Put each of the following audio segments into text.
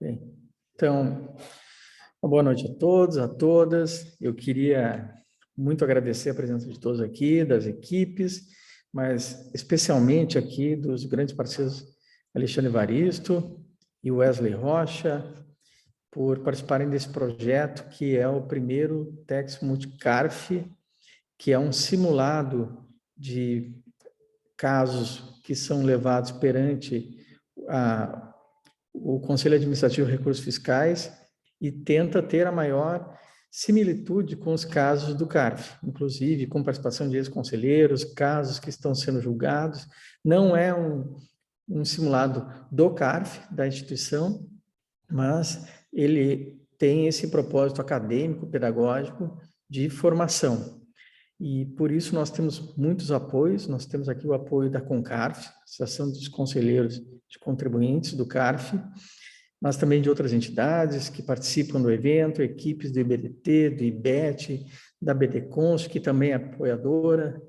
Bem, então, uma boa noite a todos, a todas. Eu queria muito agradecer a presença de todos aqui, das equipes, mas especialmente aqui dos grandes parceiros Alexandre Evaristo e Wesley Rocha, por participarem desse projeto, que é o primeiro Tex Multicarf, que é um simulado de casos que são levados perante o Conselho Administrativo de Recursos Fiscais e tenta ter a maior similitude com os casos do CARF, inclusive com participação de ex-conselheiros, casos que estão sendo julgados. Não é um simulado do CARF, da instituição, mas ele tem esse propósito acadêmico, pedagógico, de formação. E por isso nós temos muitos apoios. Nós temos aqui o apoio da CONCARF, Associação dos Conselheiros de Contribuintes do CARF, mas também de outras entidades que participam do evento, equipes do IBDT, do IBET, da BD Cons, que também é apoiadora,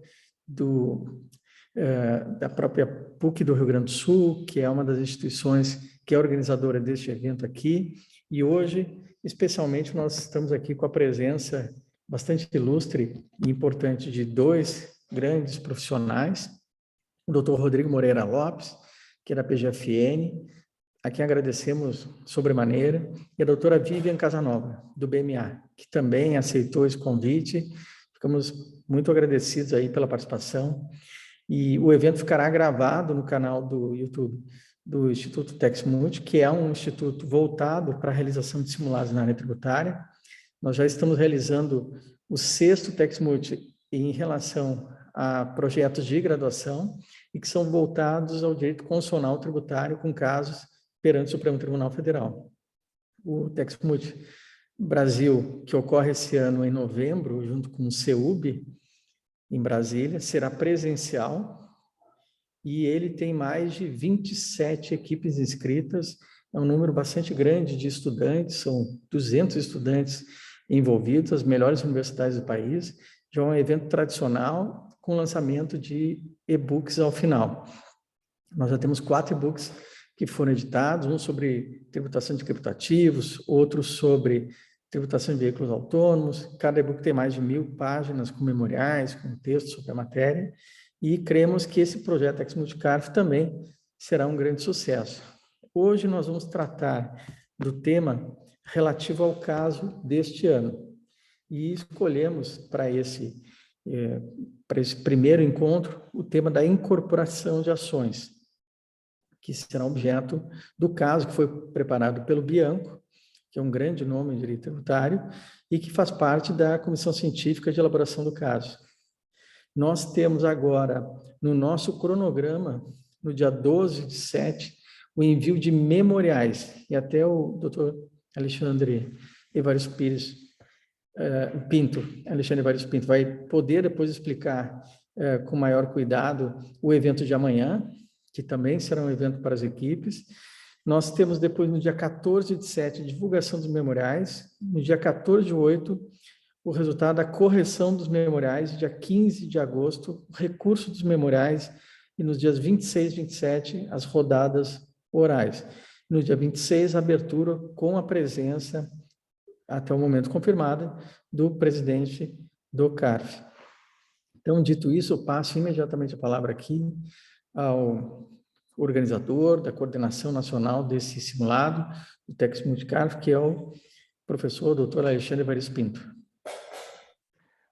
da própria PUC do Rio Grande do Sul, que é uma das instituições que é organizadora deste evento aqui. E hoje, especialmente, nós estamos aqui com a presença bastante ilustre e importante de dois grandes profissionais, o Dr. Rodrigo Moreira Lopes, que é da PGFN, a quem agradecemos sobremaneira, e a doutora Vivian Casanova, do BMA, que também aceitou esse convite. Ficamos muito agradecidos aí pela participação. E o evento ficará gravado no canal do YouTube do Instituto TexMulti, que é um instituto voltado para a realização de simulados na área tributária. Nós já estamos realizando o 6º TexMulti em relação a projetos de graduação e que são voltados ao direito constitucional tributário com casos perante o Supremo Tribunal Federal. O TexMulti Brasil, que ocorre esse ano em novembro, junto com o CEUB, em Brasília, será presencial e ele tem mais de 27 equipes inscritas, é um número bastante grande de estudantes, são 200 estudantes envolvidos, as melhores universidades do país. Já é um evento tradicional com lançamento de e-books ao final. Nós já temos 4 e-books que foram editados, um sobre tributação de criptoativos, outro sobre tributação de veículos autônomos. Cada e-book tem mais de 1000 páginas com memoriais, com textos sobre a matéria, e cremos que esse projeto Tex Multicarf também será um grande sucesso. Hoje nós vamos tratar do tema relativo ao caso deste ano, e escolhemos para esse primeiro encontro o tema da incorporação de ações, que será objeto do caso que foi preparado pelo Bianco, que é um grande nome em direito tributário, e que faz parte da comissão científica de elaboração do caso. Nós temos agora, no nosso cronograma, no dia 12/7, o envio de memoriais, e até o doutor Alexandre Evaristo Pinto vai poder depois explicar com maior cuidado o evento de amanhã, que também será um evento para as equipes. Nós temos depois, no dia 14/7, divulgação dos memoriais, no dia 14/8, o resultado da correção dos memoriais, dia 15 de agosto, o recurso dos memoriais, e nos dias 26 e 27, as rodadas orais. No dia 26, a abertura com a presença, até o momento confirmada, do presidente do CARF. Então, dito isso, eu passo imediatamente a palavra aqui ao organizador da coordenação nacional desse simulado, do Tex Multicarf, que é o professor doutor Alexandre Evaristo Pinto.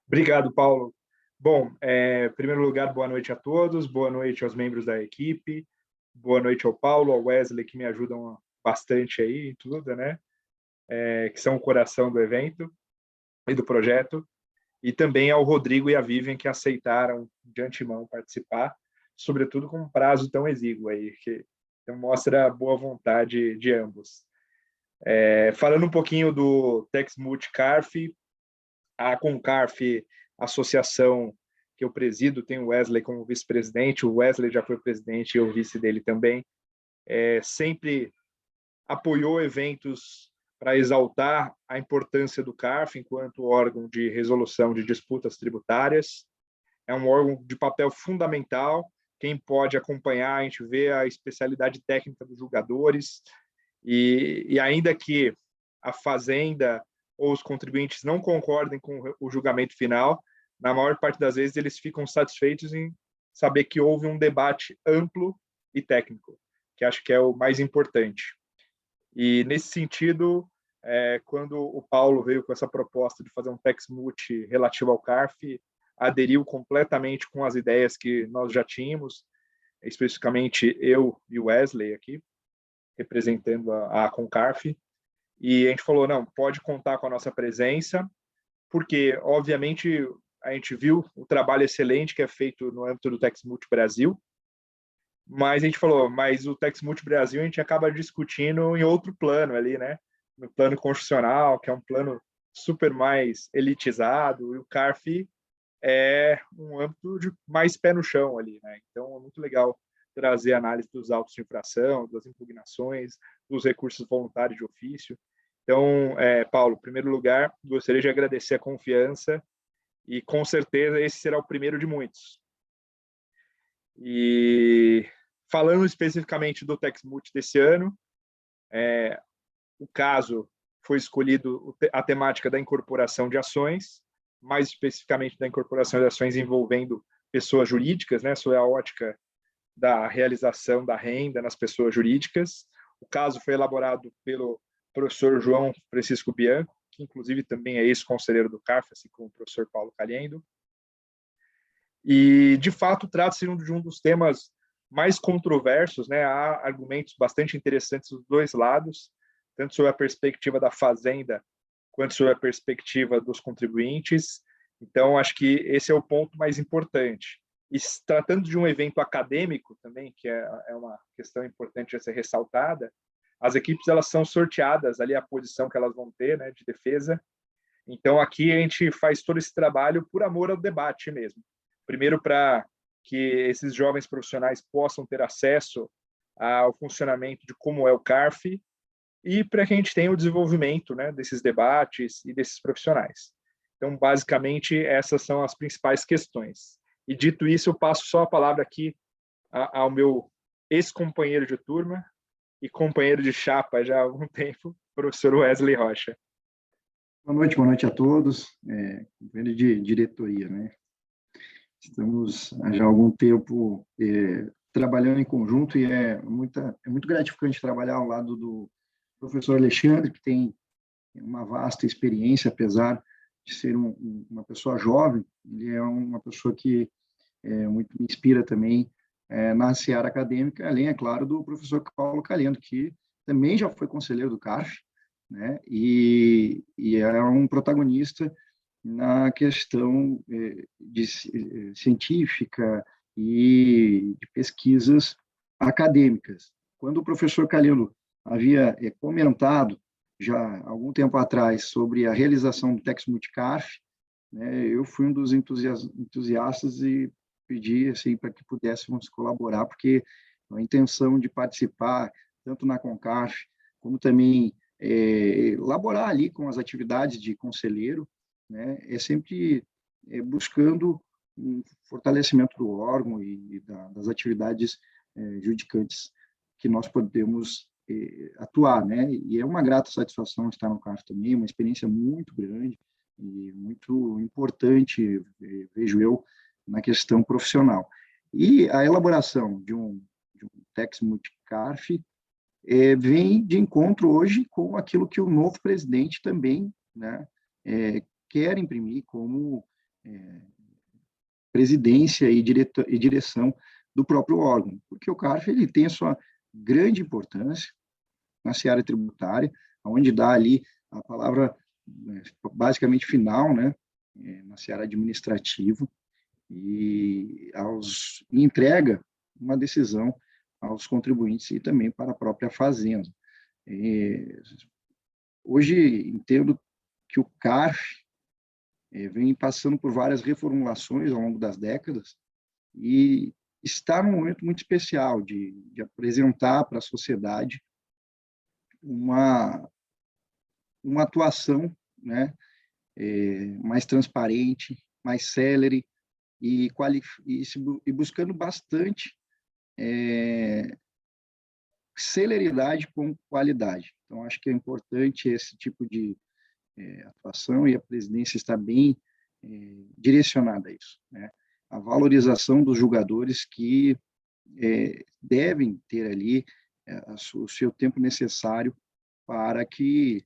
Obrigado, Paulo. Bom, em primeiro lugar, boa noite a todos, boa noite aos membros da equipe, boa noite ao Paulo, ao Wesley, que me ajudam bastante aí em tudo, né? Que são o coração do evento e do projeto, e também ao Rodrigo e à Vivian, que aceitaram de antemão participar, sobretudo com um prazo tão exíguo aí, que então mostra a boa vontade de ambos. Falando um pouquinho do Tex Multicarf, a CONCARF, a associação que eu presido, tem o Wesley como vice-presidente, o Wesley já foi presidente e eu vice dele também, sempre apoiou eventos para exaltar a importância do CARF enquanto órgão de resolução de disputas tributárias. É um órgão de papel fundamental, quem pode acompanhar, a gente vê a especialidade técnica dos julgadores E ainda que a Fazenda ou os contribuintes não concordem com o julgamento final, na maior parte das vezes eles ficam satisfeitos em saber que houve um debate amplo e técnico, que acho que é o mais importante. E, nesse sentido, quando o Paulo veio com essa proposta de fazer um tax multi relativo ao CARF, aderiu completamente com as ideias que nós já tínhamos, especificamente eu e o Wesley aqui, representando a Concarf, e a gente falou, não, pode contar com a nossa presença, porque, obviamente, a gente viu o trabalho excelente que é feito no âmbito do Tax Multi Brasil, mas a gente falou, mas o Tax Multi Brasil a gente acaba discutindo em outro plano ali, né? No plano constitucional, que é um plano super mais elitizado, e o CARF é um âmbito de mais pé no chão ali, né? Então é muito legal trazer análise dos autos de infração, das impugnações, dos recursos voluntários de ofício. Então, Paulo, em primeiro lugar, gostaria de agradecer a confiança e, com certeza, esse será o primeiro de muitos. E, falando especificamente do Tax Multi desse ano, o caso foi escolhido a temática da incorporação de ações, mais especificamente da incorporação de ações envolvendo pessoas jurídicas, né, sob a ótica da realização da renda nas pessoas jurídicas. O caso foi elaborado pelo professor João Francisco Bianco, que inclusive também é ex-conselheiro do CARF, assim como o professor Paulo Caliendo. E, de fato, trata-se de um dos temas mais controversos, né? Há argumentos bastante interessantes dos dois lados, tanto sob a perspectiva da Fazenda, quanto sob a perspectiva dos contribuintes. Então, acho que esse é o ponto mais importante. E, tratando de um evento acadêmico também, que é uma questão importante a ser ressaltada, as equipes elas são sorteadas ali a posição que elas vão ter, né, de defesa. Então, aqui a gente faz todo esse trabalho por amor ao debate mesmo. Primeiro, para que esses jovens profissionais possam ter acesso ao funcionamento de como é o CARF e para que a gente tenha o desenvolvimento, né, desses debates e desses profissionais. Então, basicamente, essas são as principais questões. E, dito isso, eu passo só a palavra aqui ao meu ex-companheiro de turma e companheiro de chapa já há algum tempo, professor Wesley Rocha. Boa noite a todos, companheiro de diretoria, né? Estamos já há algum tempo trabalhando em conjunto e é muito gratificante trabalhar ao lado do professor Alexandre, que tem uma vasta experiência, apesar de ser uma pessoa jovem, ele é uma pessoa que muito me inspira também na seara acadêmica, além, é claro, do professor Paulo Caliendo, que também já foi conselheiro do CARF, né? E é um protagonista na questão científica e de pesquisas acadêmicas. Quando o professor Caliendo havia comentado já há algum tempo atrás sobre a realização do Tax Multi CARF, né, eu fui um dos entusiastas e pedi assim para que pudéssemos colaborar, porque a intenção de participar tanto na Concarf como também elaborar ali com as atividades de conselheiro, né, é sempre buscando um fortalecimento do órgão e das atividades judicantes que nós podemos atuar, né? E é uma grata satisfação estar no CARF também, uma experiência muito grande e muito importante, vejo eu, na questão profissional. E a elaboração de um Tax Multi CARF vem de encontro hoje com aquilo que o novo presidente também, né, quer imprimir como presidência e direção do próprio órgão, porque o CARF ele tem a sua grande importância na seara tributária, onde dá ali a palavra basicamente final, né, na seara administrativa, e entrega uma decisão aos contribuintes e também para a própria Fazenda. Hoje, entendo que o CARF vem passando por várias reformulações ao longo das décadas e está num momento muito especial de apresentar para a sociedade uma atuação, né, mais transparente, mais célere e buscando bastante celeridade com qualidade. Então, acho que é importante esse tipo de atuação, e a presidência está bem direcionada a isso, né? A valorização dos jogadores que devem ter ali o seu tempo necessário para que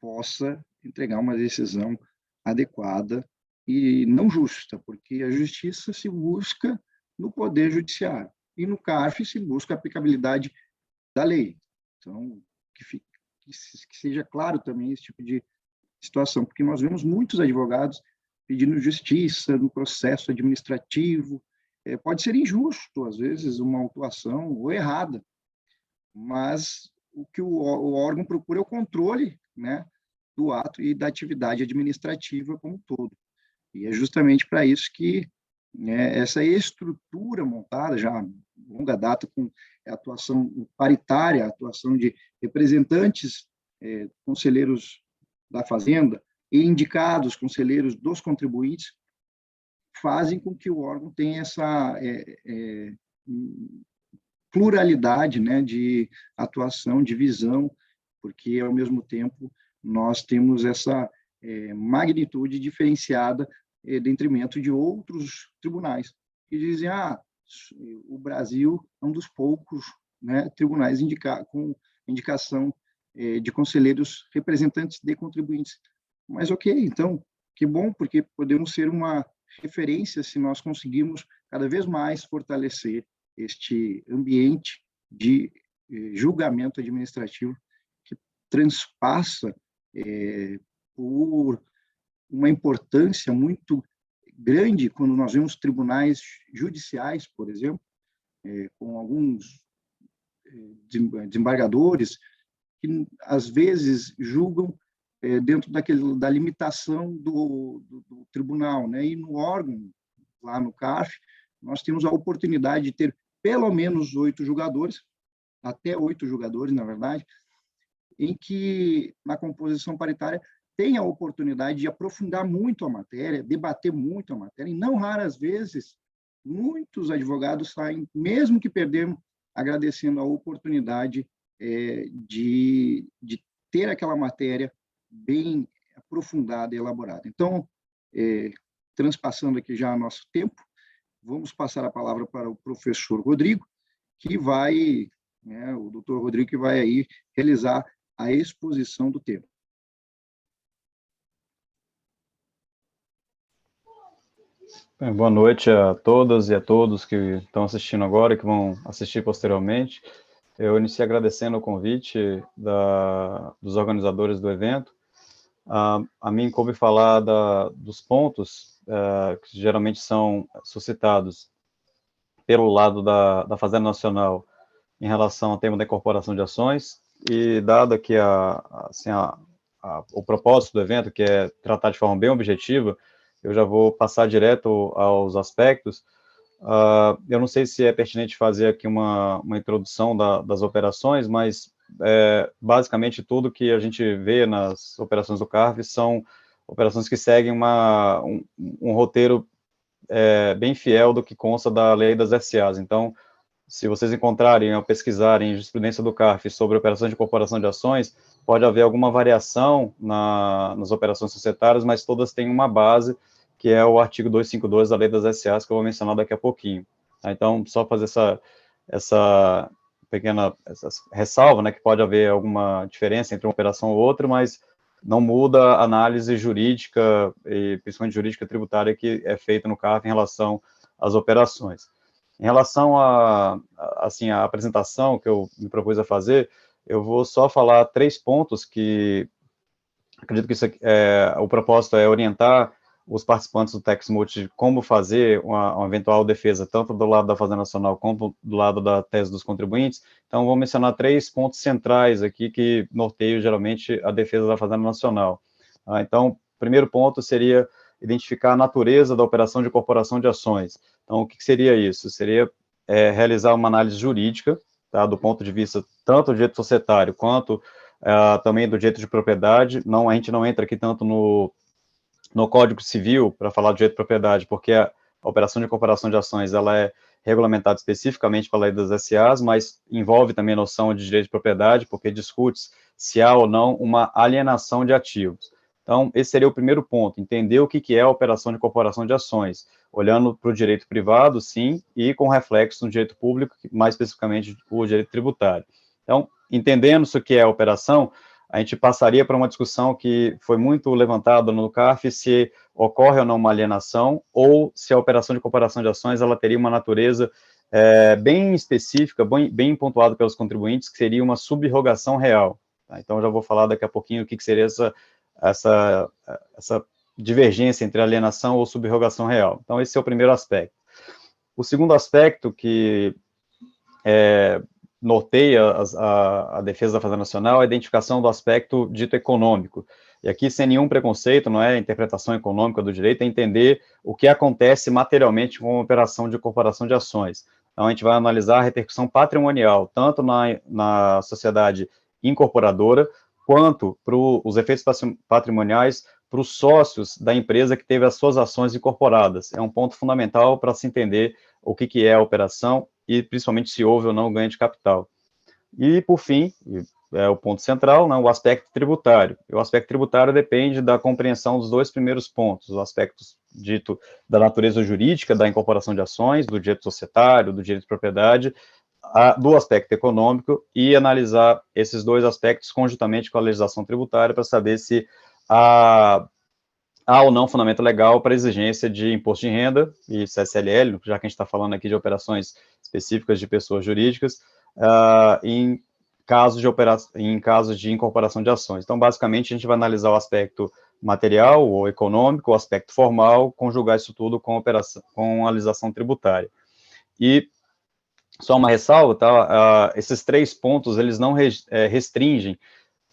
possa entregar uma decisão adequada e não justa, porque a justiça se busca no Poder Judiciário e no CARF se busca a aplicabilidade da lei. Então, que seja claro também esse tipo de situação, porque nós vemos muitos advogados pedindo justiça no processo administrativo. Pode ser injusto, às vezes, uma autuação ou errada, mas o que o órgão procura é o controle, né, do ato e da atividade administrativa como um todo. E é justamente para isso que essa estrutura montada já há longa data, com a atuação paritária, a atuação de representantes, conselheiros da Fazenda e indicados conselheiros dos contribuintes, fazem com que o órgão tenha essa pluralidade, né, de atuação, de visão, porque, ao mesmo tempo, nós temos essa magnitude diferenciada em detrimento de outros tribunais, que dizem, o Brasil é um dos poucos, né, tribunais com indicação de conselheiros representantes de contribuintes. Mas, ok, então, que bom, porque podemos ser uma referência se nós conseguirmos cada vez mais fortalecer este ambiente de julgamento administrativo que transpassa por uma importância muito grande quando nós vemos tribunais judiciais, por exemplo, com alguns desembargadores que, às vezes, julgam dentro da limitação do tribunal, né? E no órgão, lá no CARF, nós temos a oportunidade de ter pelo menos 8 julgadores, até 8 julgadores, na verdade, em que, na composição paritária, tem a oportunidade de aprofundar muito a matéria, debater muito a matéria, e não raras vezes, muitos advogados saem, mesmo que perdemos, agradecendo a oportunidade de ter aquela matéria bem aprofundada e elaborada. Então, transpassando aqui já nosso tempo, vamos passar a palavra para o professor Rodrigo, que vai, o doutor Rodrigo, que vai aí realizar a exposição do tema. Boa noite a todas e a todos que estão assistindo agora e que vão assistir posteriormente. Eu iniciei agradecendo o convite dos organizadores do evento. A mim coube falar dos pontos que geralmente são suscitados pelo lado da Fazenda Nacional em relação ao tema da incorporação de ações, e dado que o propósito do evento, que é tratar de forma bem objetiva, eu já vou passar direto aos aspectos. Eu não sei se é pertinente fazer aqui uma introdução das operações, mas basicamente tudo que a gente vê nas operações do CARF são operações que seguem um roteiro bem fiel do que consta da lei das SAs. Então, se vocês encontrarem ou pesquisarem jurisprudência do CARF sobre operações de incorporação de ações, pode haver alguma variação nas operações societárias, mas todas têm uma base, que é o artigo 252 da lei das SAs, que eu vou mencionar daqui a pouquinho. Então, só fazer essa pequena ressalva, né, que pode haver alguma diferença entre uma operação ou outra, mas não muda a análise jurídica, e principalmente jurídica tributária, que é feita no CARF em relação às operações. Em relação à apresentação que eu me propus a fazer, eu vou só falar 3 pontos que acredito que o propósito é orientar os participantes do TexMult de como fazer uma eventual defesa, tanto do lado da Fazenda Nacional como do lado da tese dos contribuintes. Então, vou mencionar 3 pontos centrais aqui que norteiam geralmente a defesa da Fazenda Nacional. Então, o primeiro ponto seria identificar a natureza da operação de incorporação de ações. Então, o que seria isso? Seria realizar uma análise jurídica, tá, do ponto de vista tanto do direito societário quanto também do direito de propriedade. A gente não entra aqui tanto no Código Civil para falar do direito de propriedade, porque a operação de incorporação de ações ela é regulamentado especificamente pela lei das SAs, mas envolve também a noção de direito de propriedade, porque discute se há ou não uma alienação de ativos. Então, esse seria o primeiro ponto, entender o que é a operação de incorporação de ações, olhando para o direito privado, sim, e com reflexo no direito público, mais especificamente o direito tributário. Então, entendendo isso que é a operação, a gente passaria para uma discussão que foi muito levantada no CARF, se ocorre ou não uma alienação, ou se a operação de incorporação de ações ela teria uma natureza bem específica, bem pontuada pelos contribuintes, que seria uma subrogação real. Tá? Então, já vou falar daqui a pouquinho o que seria essa divergência entre alienação ou subrogação real. Então, esse é o primeiro aspecto. O segundo aspecto que norteia a defesa da Fazenda Nacional é a identificação do aspecto dito econômico. E aqui, sem nenhum preconceito, não é a interpretação econômica do direito, é entender o que acontece materialmente com a operação de incorporação de ações. Então, a gente vai analisar a repercussão patrimonial, tanto na sociedade incorporadora, quanto para os efeitos patrimoniais para os sócios da empresa que teve as suas ações incorporadas. É um ponto fundamental para se entender o que é a operação e principalmente se houve ou não ganho de capital. E, por fim, é o ponto central, né, o aspecto tributário. E o aspecto tributário depende da compreensão dos dois primeiros pontos, o aspecto dito da natureza jurídica da incorporação de ações, do direito societário, do direito de propriedade, do aspecto econômico, e analisar esses dois aspectos conjuntamente com a legislação tributária para saber se há ou não fundamento legal para exigência de imposto de renda e CSLL, já que a gente está falando aqui de operações específicas de pessoas jurídicas, em casos de incorporação de ações. Então, basicamente, a gente vai analisar o aspecto material ou econômico, o aspecto formal, conjugar isso tudo com a legislação tributária. E só uma ressalva, tá? Esses 3 pontos, eles não restringem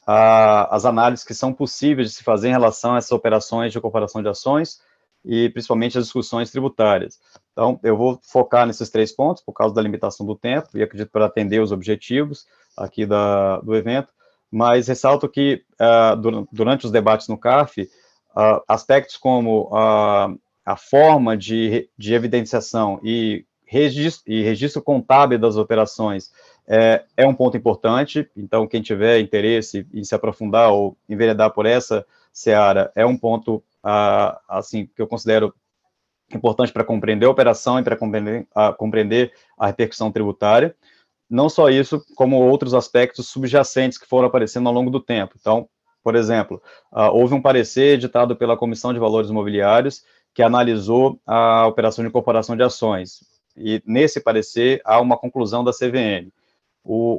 as análises que são possíveis de se fazer em relação a essas operações de incorporação de ações e principalmente as discussões tributárias. Então, eu vou focar nesses 3 pontos por causa da limitação do tempo e acredito para atender os objetivos aqui do evento, mas ressalto que durante os debates no CARF, aspectos como a forma de evidenciação e registro contábil das operações é um ponto importante. Então, quem tiver interesse em se aprofundar ou enveredar por essa seara, é um ponto, assim, que eu considero importante para compreender a operação e para compreender a repercussão tributária. Não só isso, como outros aspectos subjacentes que foram aparecendo ao longo do tempo. Então, por exemplo, houve um parecer editado pela Comissão de Valores Imobiliários que analisou a operação de incorporação de ações. E nesse parecer há uma conclusão da CVM.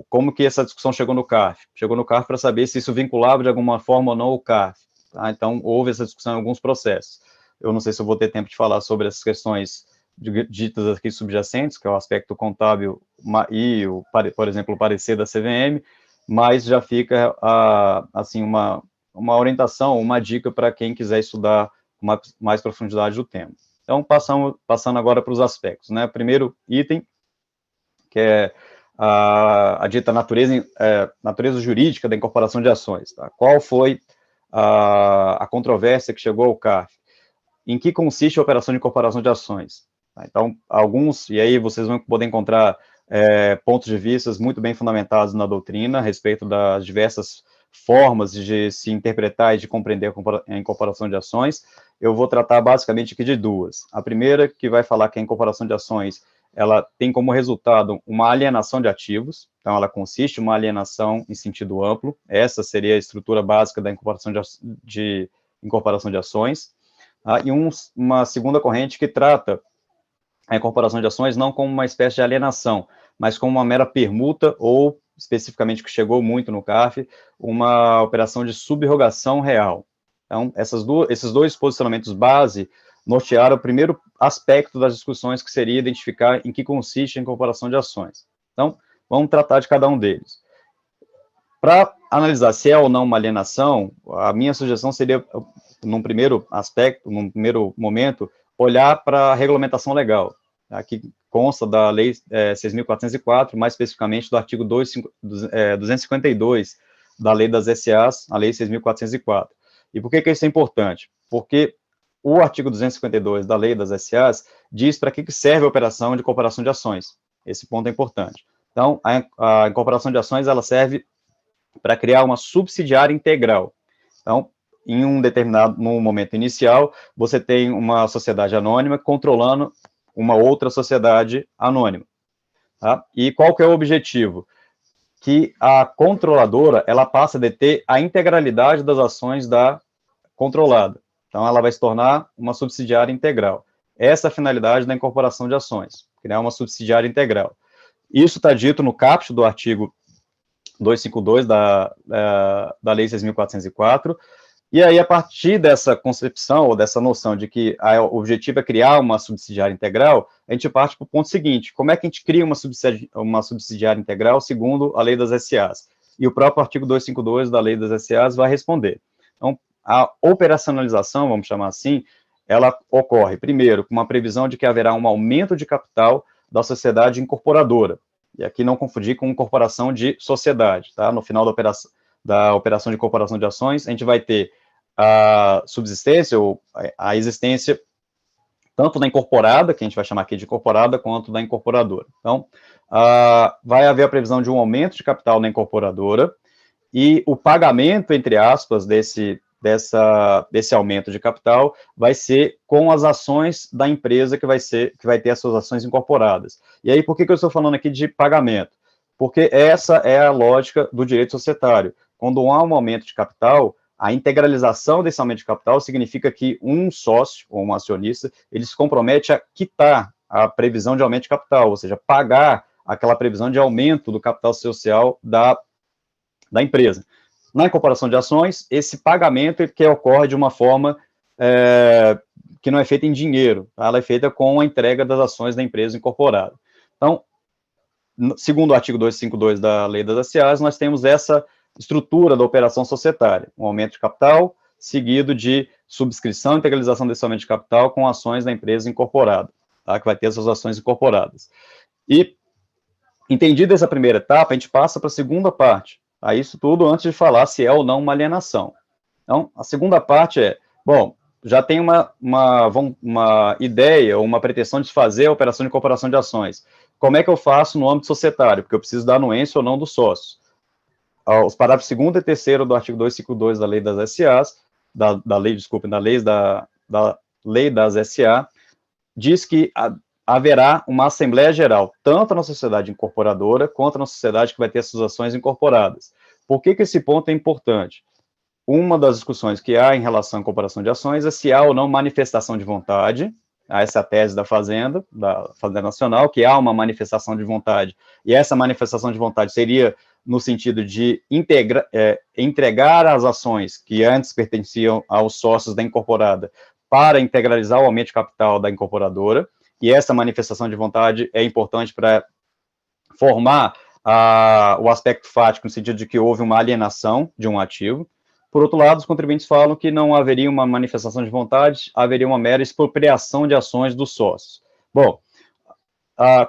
Como que essa discussão chegou no CARF? Chegou no CARF para saber se isso vinculava de alguma forma ou não o CARF. Tá? Então, houve essa discussão em alguns processos. Eu não sei se eu vou ter tempo de falar sobre essas questões ditas aqui subjacentes, que é o aspecto contábil e, por exemplo, o parecer da CVM, mas já fica, assim, uma orientação, uma dica para quem quiser estudar com mais profundidade do tema. Então, passando agora para os aspectos, né? Primeiro item, que é a dita natureza jurídica da incorporação de ações. Tá? Qual foi a controvérsia que chegou ao CARF? Em que consiste a operação de incorporação de ações? Tá? Então, e aí vocês vão poder encontrar pontos de vista muito bem fundamentados na doutrina, a respeito das diversas formas de se interpretar e de compreender a incorporação de ações. Eu vou tratar basicamente aqui de 2. A primeira, que vai falar que a incorporação de ações ela tem como resultado uma alienação de ativos, então ela consiste em uma alienação em sentido amplo, essa seria a estrutura básica da incorporação de ações, e uma segunda corrente que trata a incorporação de ações não como uma espécie de alienação, mas como uma mera permuta, ou, especificamente, que chegou muito no CARF, uma operação de subrogação real. Então, esses 2 posicionamentos base nortearam o primeiro aspecto das discussões, que seria identificar em que consiste a incorporação de ações. Então, vamos tratar de cada um deles. Para analisar se é ou não uma alienação, a minha sugestão seria, num primeiro aspecto, num primeiro momento, olhar para a regulamentação legal, tá? Que consta da Lei 6.404, mais especificamente do artigo 252 da Lei das SAs, a Lei 6.404. E por que isso é importante? Porque o artigo 252 da Lei das SAs diz para que serve a operação de incorporação de ações. Esse ponto é importante. Então, a incorporação de ações, ela serve para criar uma subsidiária integral. Então, num momento inicial, você tem uma sociedade anônima controlando uma outra sociedade anônima. Tá? E qual que é o objetivo? Que a controladora, ela passa a deter a integralidade das ações da controlada. Então, ela vai se tornar uma subsidiária integral. Essa é a finalidade da incorporação de ações, criar uma subsidiária integral. Isso está dito no caput do artigo 252 da Lei 6.404, e aí, a partir dessa concepção, ou dessa noção de que o objetivo é criar uma subsidiária integral, a gente parte para o ponto seguinte: como é que a gente cria uma subsidiária integral segundo a Lei das SAs? E o próprio artigo 252 da Lei das SAs vai responder. Então, a operacionalização, vamos chamar assim, ela ocorre, primeiro, com uma previsão de que haverá um aumento de capital da sociedade incorporadora, e aqui não confundir com incorporação de sociedade, tá? No final da operação de incorporação de ações, a gente vai ter a subsistência, ou a existência, tanto da incorporada, que a gente vai chamar aqui de incorporada, quanto da incorporadora. Então, vai haver a previsão de um aumento de capital na incorporadora, e o pagamento, entre aspas, desse aumento de capital vai ser com as ações da empresa que vai ter as suas ações incorporadas. E aí, por que eu estou falando aqui de pagamento? Porque essa é a lógica do direito societário. Quando há um aumento de capital, a integralização desse aumento de capital significa que um sócio, ou um acionista, ele se compromete a quitar a previsão de aumento de capital, ou seja, pagar aquela previsão de aumento do capital social da empresa. Na incorporação de ações, esse pagamento que ocorre de uma forma que não é feita em dinheiro, tá? Ela é feita com a entrega das ações da empresa incorporada. Então, segundo o artigo 252 da Lei das SAs, nós temos essa estrutura da operação societária, um aumento de capital, seguido de subscrição e integralização desse aumento de capital com ações da empresa incorporada, tá? Que vai ter suas ações incorporadas. E, entendida essa primeira etapa, a gente passa para a segunda parte, tá? Isso tudo antes de falar se é ou não uma alienação. Então, a segunda parte é, bom, já tem uma ideia ou uma pretensão de fazer a operação de incorporação de ações. Como é que eu faço no âmbito societário? Porque eu preciso da anuência ou não dos sócios. Os parágrafos 2º e 3º do artigo 252 da Lei das SAs, da Lei das SA, diz que haverá uma Assembleia Geral, tanto na sociedade incorporadora, quanto na sociedade que vai ter suas ações incorporadas. Por que esse ponto é importante? Uma das discussões que há em relação à incorporação de ações é se há ou não manifestação de vontade. Essa é a tese da Fazenda Nacional, que há uma manifestação de vontade, e essa manifestação de vontade seria no sentido de entregar as ações que antes pertenciam aos sócios da incorporada para integralizar o aumento de capital da incorporadora, e essa manifestação de vontade é importante para formar o aspecto fático, no sentido de que houve uma alienação de um ativo. Por outro lado, os contribuintes falam que não haveria uma manifestação de vontade, haveria uma mera expropriação de ações dos sócios. Bom,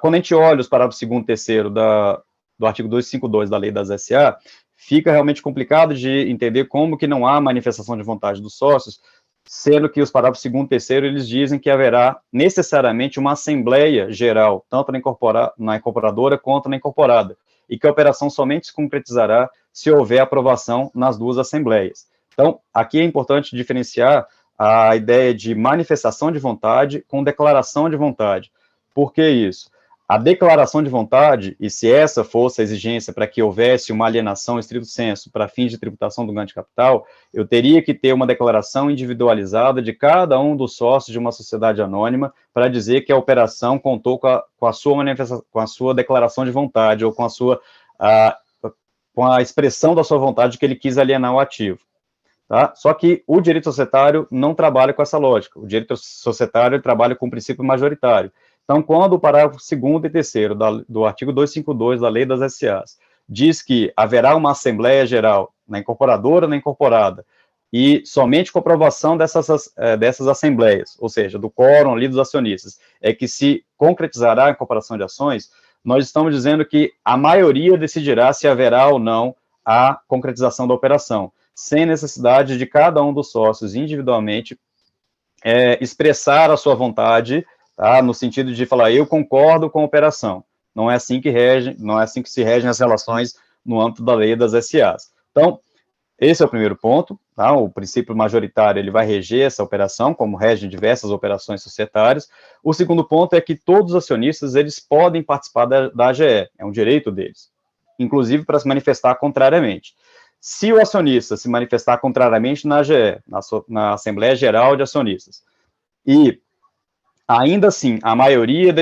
quando a gente olha os parágrafos 2º e 3º do artigo 252 da Lei das SA, fica realmente complicado de entender como que não há manifestação de vontade dos sócios, sendo que os parágrafos 2º e 3º, eles dizem que haverá necessariamente uma Assembleia Geral, tanto na incorporadora quanto na incorporada, e que a operação somente se concretizará se houver aprovação nas duas assembleias. Então, aqui é importante diferenciar a ideia de manifestação de vontade com declaração de vontade. Por que isso? A declaração de vontade, e se essa fosse a exigência para que houvesse uma alienação estrito sensu para fins de tributação do ganho de capital, eu teria que ter uma declaração individualizada de cada um dos sócios de uma sociedade anônima para dizer que a operação contou com a sua declaração de vontade, ou com a expressão da sua vontade de que ele quis alienar o ativo. Tá? Só que o direito societário não trabalha com essa lógica. O direito societário trabalha com o princípio majoritário. Então, quando o parágrafo 2º e 3º do artigo 252 da Lei das SAs diz que haverá uma Assembleia Geral na incorporadora, na incorporada, e somente com a aprovação dessas assembleias, ou seja, do quórum ali dos acionistas, é que se concretizará a incorporação de ações, nós estamos dizendo que a maioria decidirá se haverá ou não a concretização da operação, sem necessidade de cada um dos sócios individualmente expressar a sua vontade, tá? No sentido de falar, eu concordo com a operação. Não é assim que se regem as relações no âmbito da lei das SAs. Então, esse é o primeiro ponto, tá? O princípio majoritário ele vai reger essa operação, como rege diversas operações societárias. O segundo ponto é que todos os acionistas eles podem participar da AGE, é um direito deles, inclusive para se manifestar contrariamente. Se o acionista se manifestar contrariamente na AGE, na Assembleia Geral de Acionistas, e ainda assim a maioria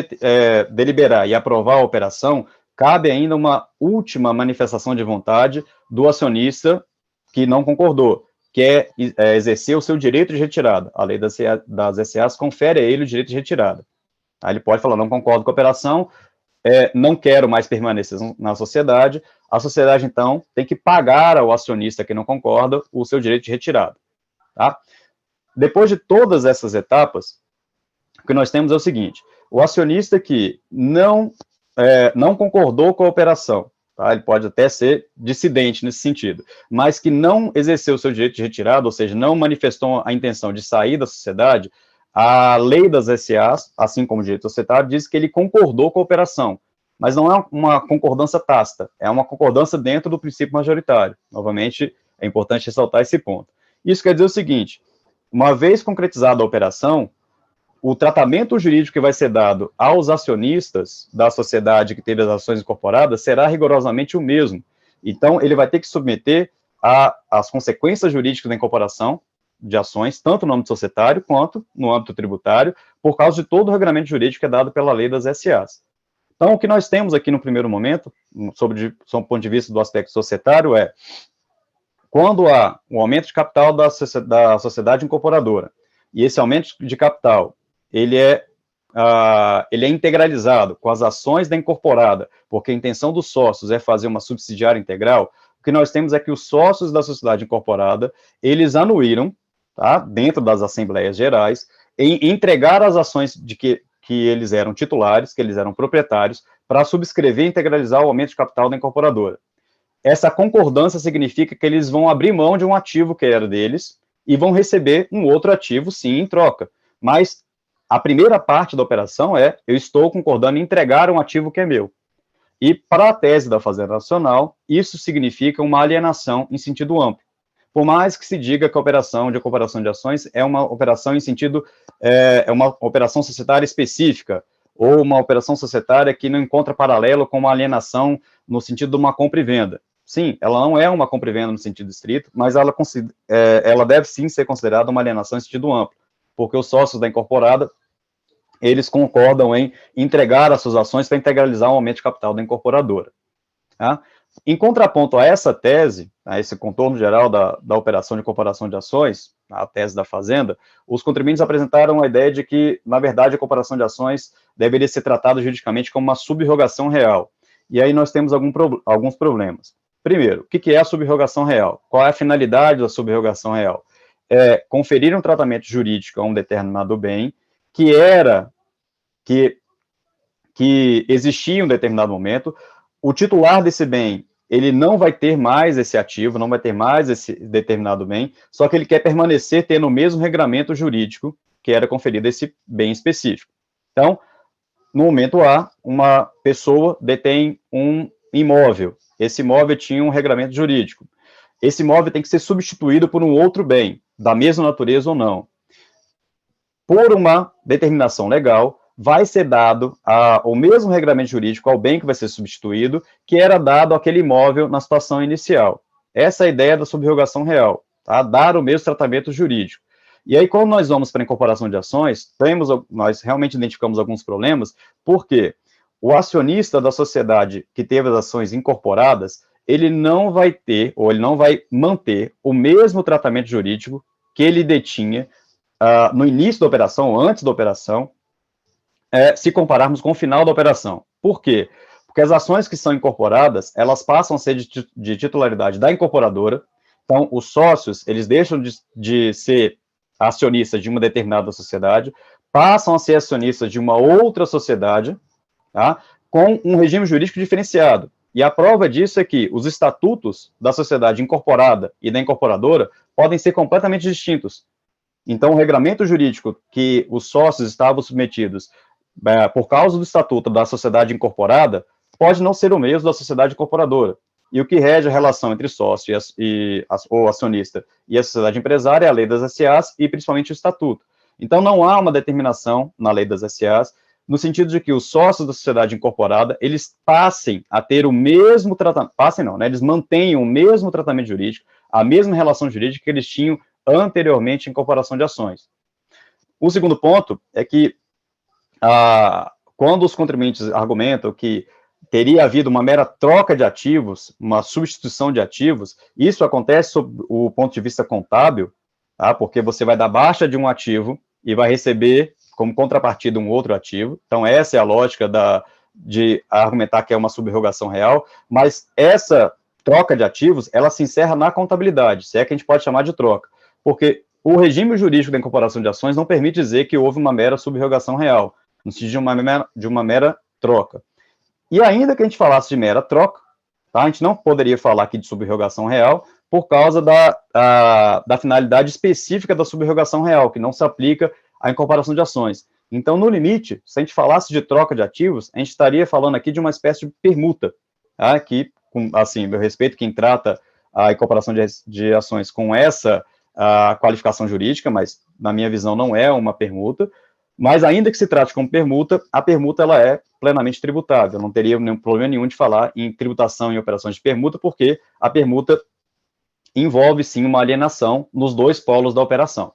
deliberar e aprovar a operação, cabe ainda uma última manifestação de vontade do acionista que não concordou, que é exercer o seu direito de retirada. A lei das SAs confere a ele o direito de retirada. Aí ele pode falar, não concordo com a operação, não quero mais permanecer na sociedade. A sociedade, então, tem que pagar ao acionista que não concorda o seu direito de retirada. Tá? Depois de todas essas etapas, o que nós temos é o seguinte, o acionista que não concordou com a operação, tá? Ele pode até ser dissidente nesse sentido, mas que não exerceu o seu direito de retirada, ou seja, não manifestou a intenção de sair da sociedade, a lei das SAs, assim como o direito societário, diz que ele concordou com a operação, mas não é uma concordância tácita, é uma concordância dentro do princípio majoritário. Novamente, é importante ressaltar esse ponto. Isso quer dizer o seguinte, uma vez concretizada a operação, o tratamento jurídico que vai ser dado aos acionistas da sociedade que teve as ações incorporadas será rigorosamente o mesmo. Então, ele vai ter que submeter às consequências jurídicas da incorporação de ações, tanto no âmbito societário quanto no âmbito tributário, por causa de todo o regulamento jurídico que é dado pela lei das SAs. Então, o que nós temos aqui no primeiro momento, sob o ponto de vista do aspecto societário, quando há um aumento de capital da sociedade incorporadora, e esse aumento de capital ele é integralizado com as ações da incorporada, porque a intenção dos sócios é fazer uma subsidiária integral, o que nós temos é que os sócios da sociedade incorporada, eles anuíram, tá, dentro das assembleias gerais, em entregar as ações de que eles eram titulares, que eles eram proprietários, para subscrever e integralizar o aumento de capital da incorporadora. Essa concordância significa que eles vão abrir mão de um ativo que era deles e vão receber um outro ativo, sim, em troca. Mas a primeira parte da operação eu estou concordando em entregar um ativo que é meu. E para a tese da Fazenda Nacional, isso significa uma alienação em sentido amplo. Por mais que se diga que a operação de incorporação de ações é uma operação em sentido, uma operação societária específica, ou uma operação societária que não encontra paralelo com uma alienação no sentido de uma compra e venda. Sim, ela não é uma compra e venda no sentido estrito, mas ela deve sim ser considerada uma alienação em sentido amplo, porque os sócios da incorporada, eles concordam em entregar as suas ações para integralizar o aumento de capital da incorporadora. Tá? Em contraponto a essa tese, a esse contorno geral da operação de incorporação de ações, a tese da Fazenda, os contribuintes apresentaram a ideia de que, na verdade, a incorporação de ações deveria ser tratada juridicamente como uma subrogação real. E aí nós temos alguns problemas. Primeiro, o que é a subrogação real? Qual é a finalidade da subrogação real? É conferir um tratamento jurídico a um determinado bem que existia em um determinado momento. O titular desse bem, ele não vai ter mais esse ativo, não vai ter mais esse determinado bem, só que ele quer permanecer tendo o mesmo regramento jurídico que era conferido a esse bem específico. Então, no momento A, uma pessoa detém um imóvel. Esse imóvel tinha um regramento jurídico. Esse imóvel tem que ser substituído por um outro bem, da mesma natureza ou não. Por uma determinação legal, vai ser dado o mesmo regramento jurídico ao bem que vai ser substituído, que era dado àquele imóvel na situação inicial. Essa é a ideia da subrogação real, tá? Dar o mesmo tratamento jurídico. E aí, quando nós vamos para a incorporação de ações, nós realmente identificamos alguns problemas, porque o acionista da sociedade que teve as ações incorporadas, ele não vai ter, ou ele não vai manter o mesmo tratamento jurídico que ele detinha no início da operação, ou antes da operação, se compararmos com o final da operação. Por quê? Porque as ações que são incorporadas, elas passam a ser de titularidade da incorporadora, então os sócios, eles deixam de ser acionistas de uma determinada sociedade, passam a ser acionistas de uma outra sociedade, tá? Com um regime jurídico diferenciado. E a prova disso é que os estatutos da sociedade incorporada e da incorporadora podem ser completamente distintos. Então, o regramento jurídico que os sócios estavam submetidos por causa do estatuto da sociedade incorporada pode não ser o mesmo da sociedade incorporadora. E o que rege a relação entre sócio ou acionista e a sociedade empresária é a lei das SAs e principalmente o estatuto. Então, não há uma determinação na lei das SAs no sentido de que os sócios da sociedade incorporada, eles passem a ter o mesmo tratamento, passem não, né, eles mantenham o mesmo tratamento jurídico, a mesma relação jurídica que eles tinham anteriormente em incorporação de ações. O segundo ponto é que, quando os contribuintes argumentam que teria havido uma mera troca de ativos, uma substituição de ativos, isso acontece sob o ponto de vista contábil, tá? Porque você vai dar baixa de um ativo e vai receber como contrapartida um outro ativo. Então, essa é a lógica de argumentar que é uma subrogação real, mas essa troca de ativos, ela se encerra na contabilidade, se é que a gente pode chamar de troca, porque o regime jurídico da incorporação de ações não permite dizer que houve uma mera subrogação real, no sentido de uma mera troca. E ainda que a gente falasse de mera troca, tá, a gente não poderia falar aqui de subrogação real por causa da finalidade específica da subrogação real, que não se aplica à incorporação de ações. Então, no limite, se a gente falasse de troca de ativos, a gente estaria falando aqui de uma espécie de permuta, tá, que, assim, eu respeito quem trata a incorporação de ações com essa qualificação jurídica, mas, na minha visão, não é uma permuta. Mas, ainda que se trate como permuta, a permuta ela é plenamente tributável. Eu não teria nenhum problema nenhum de falar em tributação em operações de permuta, porque a permuta envolve, sim, uma alienação nos dois polos da operação.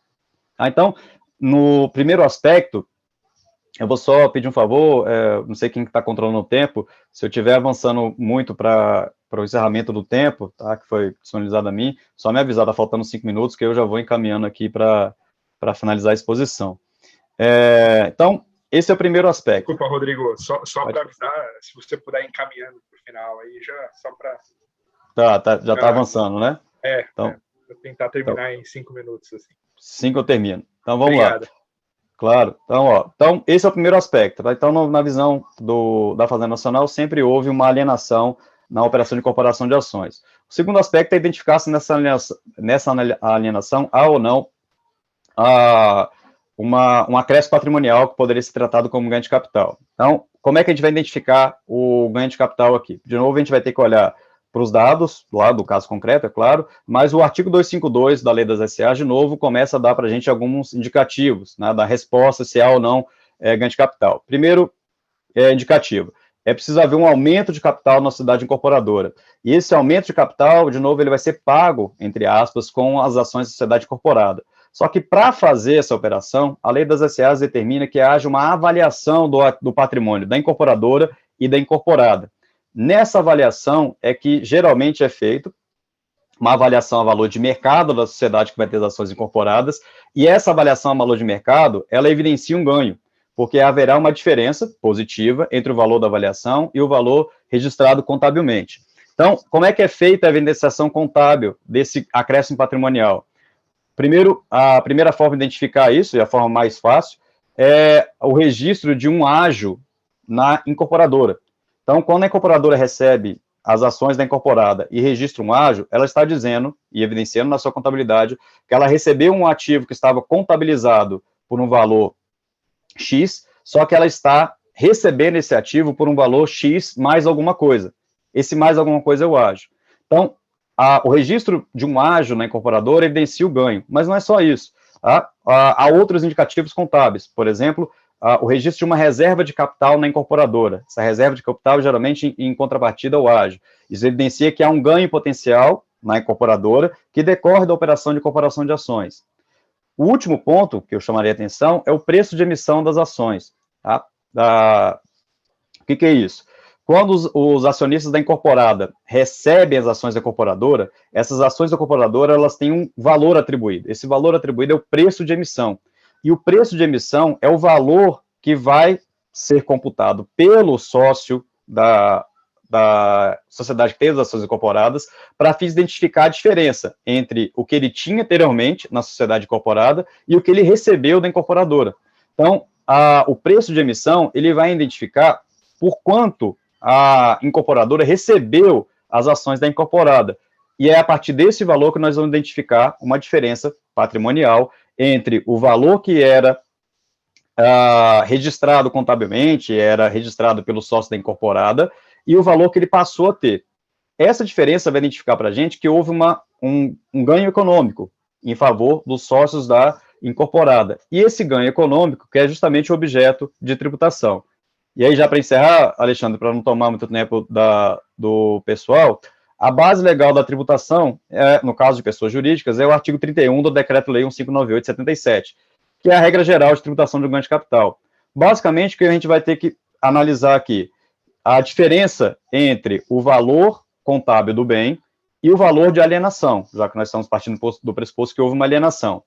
Então, no primeiro aspecto, eu vou só pedir um favor, não sei quem está controlando o tempo, se eu estiver avançando muito para o encerramento do tempo, tá, que foi disponibilizado a mim, só me avisar, está faltando 5 minutos, que eu já vou encaminhando aqui para finalizar a exposição. Então, esse é o primeiro aspecto. Desculpa, Rodrigo, só para avisar, se você puder ir encaminhando para o final, aí já só para... Já está avançando, né? Então, vou tentar terminar em 5 minutos. Assim. 5 eu termino. Então, vamos Obrigado. lá. Claro. Então, esse é o primeiro aspecto. Tá? Então, na visão da Fazenda Nacional, sempre houve uma alienação na operação de incorporação de ações. O segundo aspecto é identificar se nessa alienação há ou não um acréscimo patrimonial que poderia ser tratado como ganho de capital. Então, como é que a gente vai identificar o ganho de capital aqui? De novo, a gente vai ter que olhar para os dados, lá do caso concreto, é claro, mas o artigo 252 da Lei das SA, de novo, começa a dar para a gente alguns indicativos, né, da resposta se há ou não ganho de capital. Primeiro, indicativo, é preciso haver um aumento de capital na sociedade incorporadora. E esse aumento de capital, de novo, ele vai ser pago, entre aspas, com as ações da sociedade incorporada. Só que para fazer essa operação, a Lei das SAs determina que haja uma avaliação do patrimônio da incorporadora e da incorporada. Nessa avaliação é que geralmente é feito uma avaliação a valor de mercado da sociedade que vai ter as ações incorporadas, e essa avaliação a valor de mercado, ela evidencia um ganho, porque haverá uma diferença positiva entre o valor da avaliação e o valor registrado contabilmente. Então, como é que é feita a evidenciação contábil desse acréscimo patrimonial? Primeiro, a primeira forma de identificar isso, e a forma mais fácil, é o registro de um ágio na incorporadora. Então, quando a incorporadora recebe as ações da incorporada e registra um ágio, ela está dizendo e evidenciando na sua contabilidade que ela recebeu um ativo que estava contabilizado por um valor X, só que ela está recebendo esse ativo por um valor X mais alguma coisa. Esse mais alguma coisa é o ágio. Então, o registro de um ágio na incorporadora evidencia o ganho, mas não é só isso. Há outros indicativos contábeis, por exemplo, o registro de uma reserva de capital na incorporadora. Essa reserva de capital, geralmente, em contrapartida ao ágio. Isso evidencia que há um ganho potencial na incorporadora que decorre da operação de incorporação de ações. O último ponto que eu chamaria a atenção é o preço de emissão das ações. Tá? O que é isso? Quando os acionistas da incorporada recebem as ações da incorporadora, essas ações da incorporadora elas têm um valor atribuído. Esse valor atribuído é o preço de emissão. E o preço de emissão é o valor que vai ser computado pelo sócio da sociedade que tem as ações incorporadas para fins de identificar a diferença entre o que ele tinha anteriormente na sociedade incorporada e o que ele recebeu da incorporadora. Então, o preço de emissão ele vai identificar por quanto a incorporadora recebeu as ações da incorporada. E é a partir desse valor que nós vamos identificar uma diferença patrimonial entre o valor que era registrado contabilmente, era registrado pelo sócio da incorporada, e o valor que ele passou a ter. Essa diferença vai identificar para a gente que houve um ganho econômico em favor dos sócios da incorporada. E esse ganho econômico que é justamente o objeto de tributação. E aí, já para encerrar, Alexandre, para não tomar muito tempo do pessoal, a base legal da tributação, no caso de pessoas jurídicas, é o artigo 31 do Decreto-Lei 1598 de 77, que é a regra geral de tributação de ganho de capital. Basicamente, o que a gente vai ter que analisar aqui? A diferença entre o valor contábil do bem e o valor de alienação, já que nós estamos partindo do pressuposto que houve uma alienação.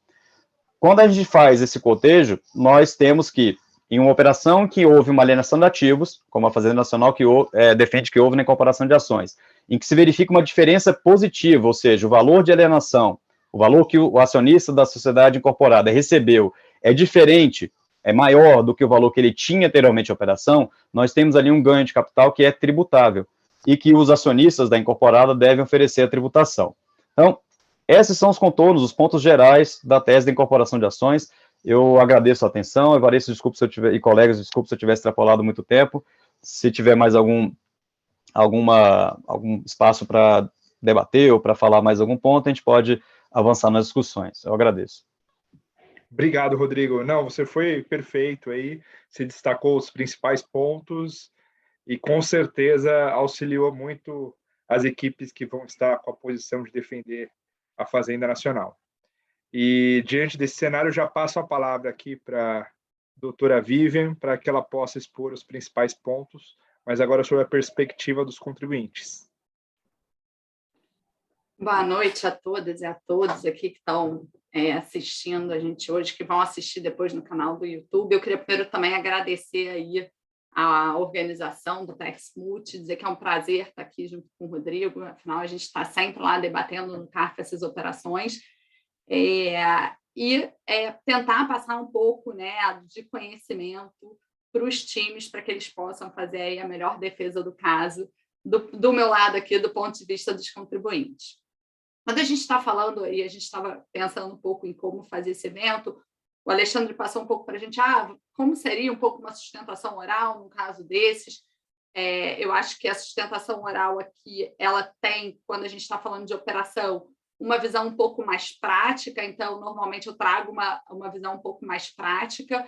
Quando a gente faz esse cotejo, nós temos que, em uma operação que houve uma alienação de ativos, como a Fazenda Nacional defende que houve na incorporação de ações, em que se verifica uma diferença positiva, ou seja, o valor de alienação, o valor que o acionista da sociedade incorporada recebeu é diferente, é maior do que o valor que ele tinha anteriormente à operação, nós temos ali um ganho de capital que é tributável e que os acionistas da incorporada devem oferecer a tributação. Então, esses são os contornos, os pontos gerais da tese da incorporação de ações. Eu agradeço a atenção, Evaristo, desculpe se eu tiver, e colegas, desculpe se eu tiver extrapolado muito tempo. Se tiver mais algum espaço para debater ou para falar mais algum ponto, a gente pode avançar nas discussões. Eu agradeço. Obrigado, Rodrigo. Não, você foi perfeito aí, se destacou os principais pontos e com certeza auxiliou muito as equipes que vão estar com a posição de defender a Fazenda Nacional. E diante desse cenário, eu já passo a palavra aqui para a doutora Vivian, para que ela possa expor os principais pontos, mas agora sob a perspectiva dos contribuintes. Boa noite a todas e a todos aqui que estão assistindo a gente hoje, que vão assistir depois no canal do YouTube. Eu queria primeiro também agradecer aí a organização do TaxMulti, dizer que é um prazer estar aqui junto com o Rodrigo, afinal a gente está sempre lá debatendo no CARF essas operações, e tentar passar um pouco, né, de conhecimento para os times, para que eles possam fazer aí a melhor defesa do caso, do meu lado aqui, do ponto de vista dos contribuintes. Quando a gente está falando, e a gente estava pensando um pouco em como fazer esse evento, o Alexandre passou um pouco para a gente, como seria um pouco uma sustentação oral num caso desses. Eu acho que a sustentação oral aqui, ela tem, quando a gente está falando de operação, uma visão um pouco mais prática, então, normalmente eu trago uma visão um pouco mais prática.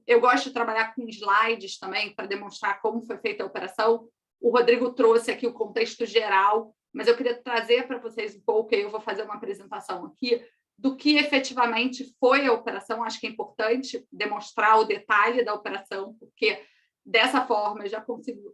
Eu gosto de trabalhar com slides também, para demonstrar como foi feita a operação. O Rodrigo trouxe aqui o contexto geral, mas eu queria trazer para vocês um pouco, e eu vou fazer uma apresentação aqui, do que efetivamente foi a operação. Acho que é importante demonstrar o detalhe da operação, porque dessa forma eu já consigo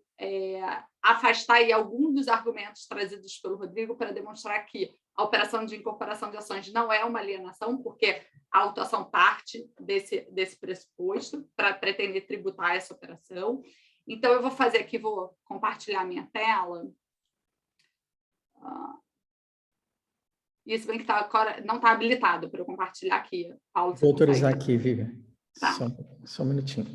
afastar aí alguns dos argumentos trazidos pelo Rodrigo para demonstrar que a operação de incorporação de ações não é uma alienação, porque a autuação parte desse pressuposto para pretender tributar essa operação. Então, eu vou fazer aqui, vou compartilhar minha tela. Isso bem que não está habilitado para eu compartilhar aqui. Paulo, vou autorizar aqui, Vivian. Tá. Só um minutinho.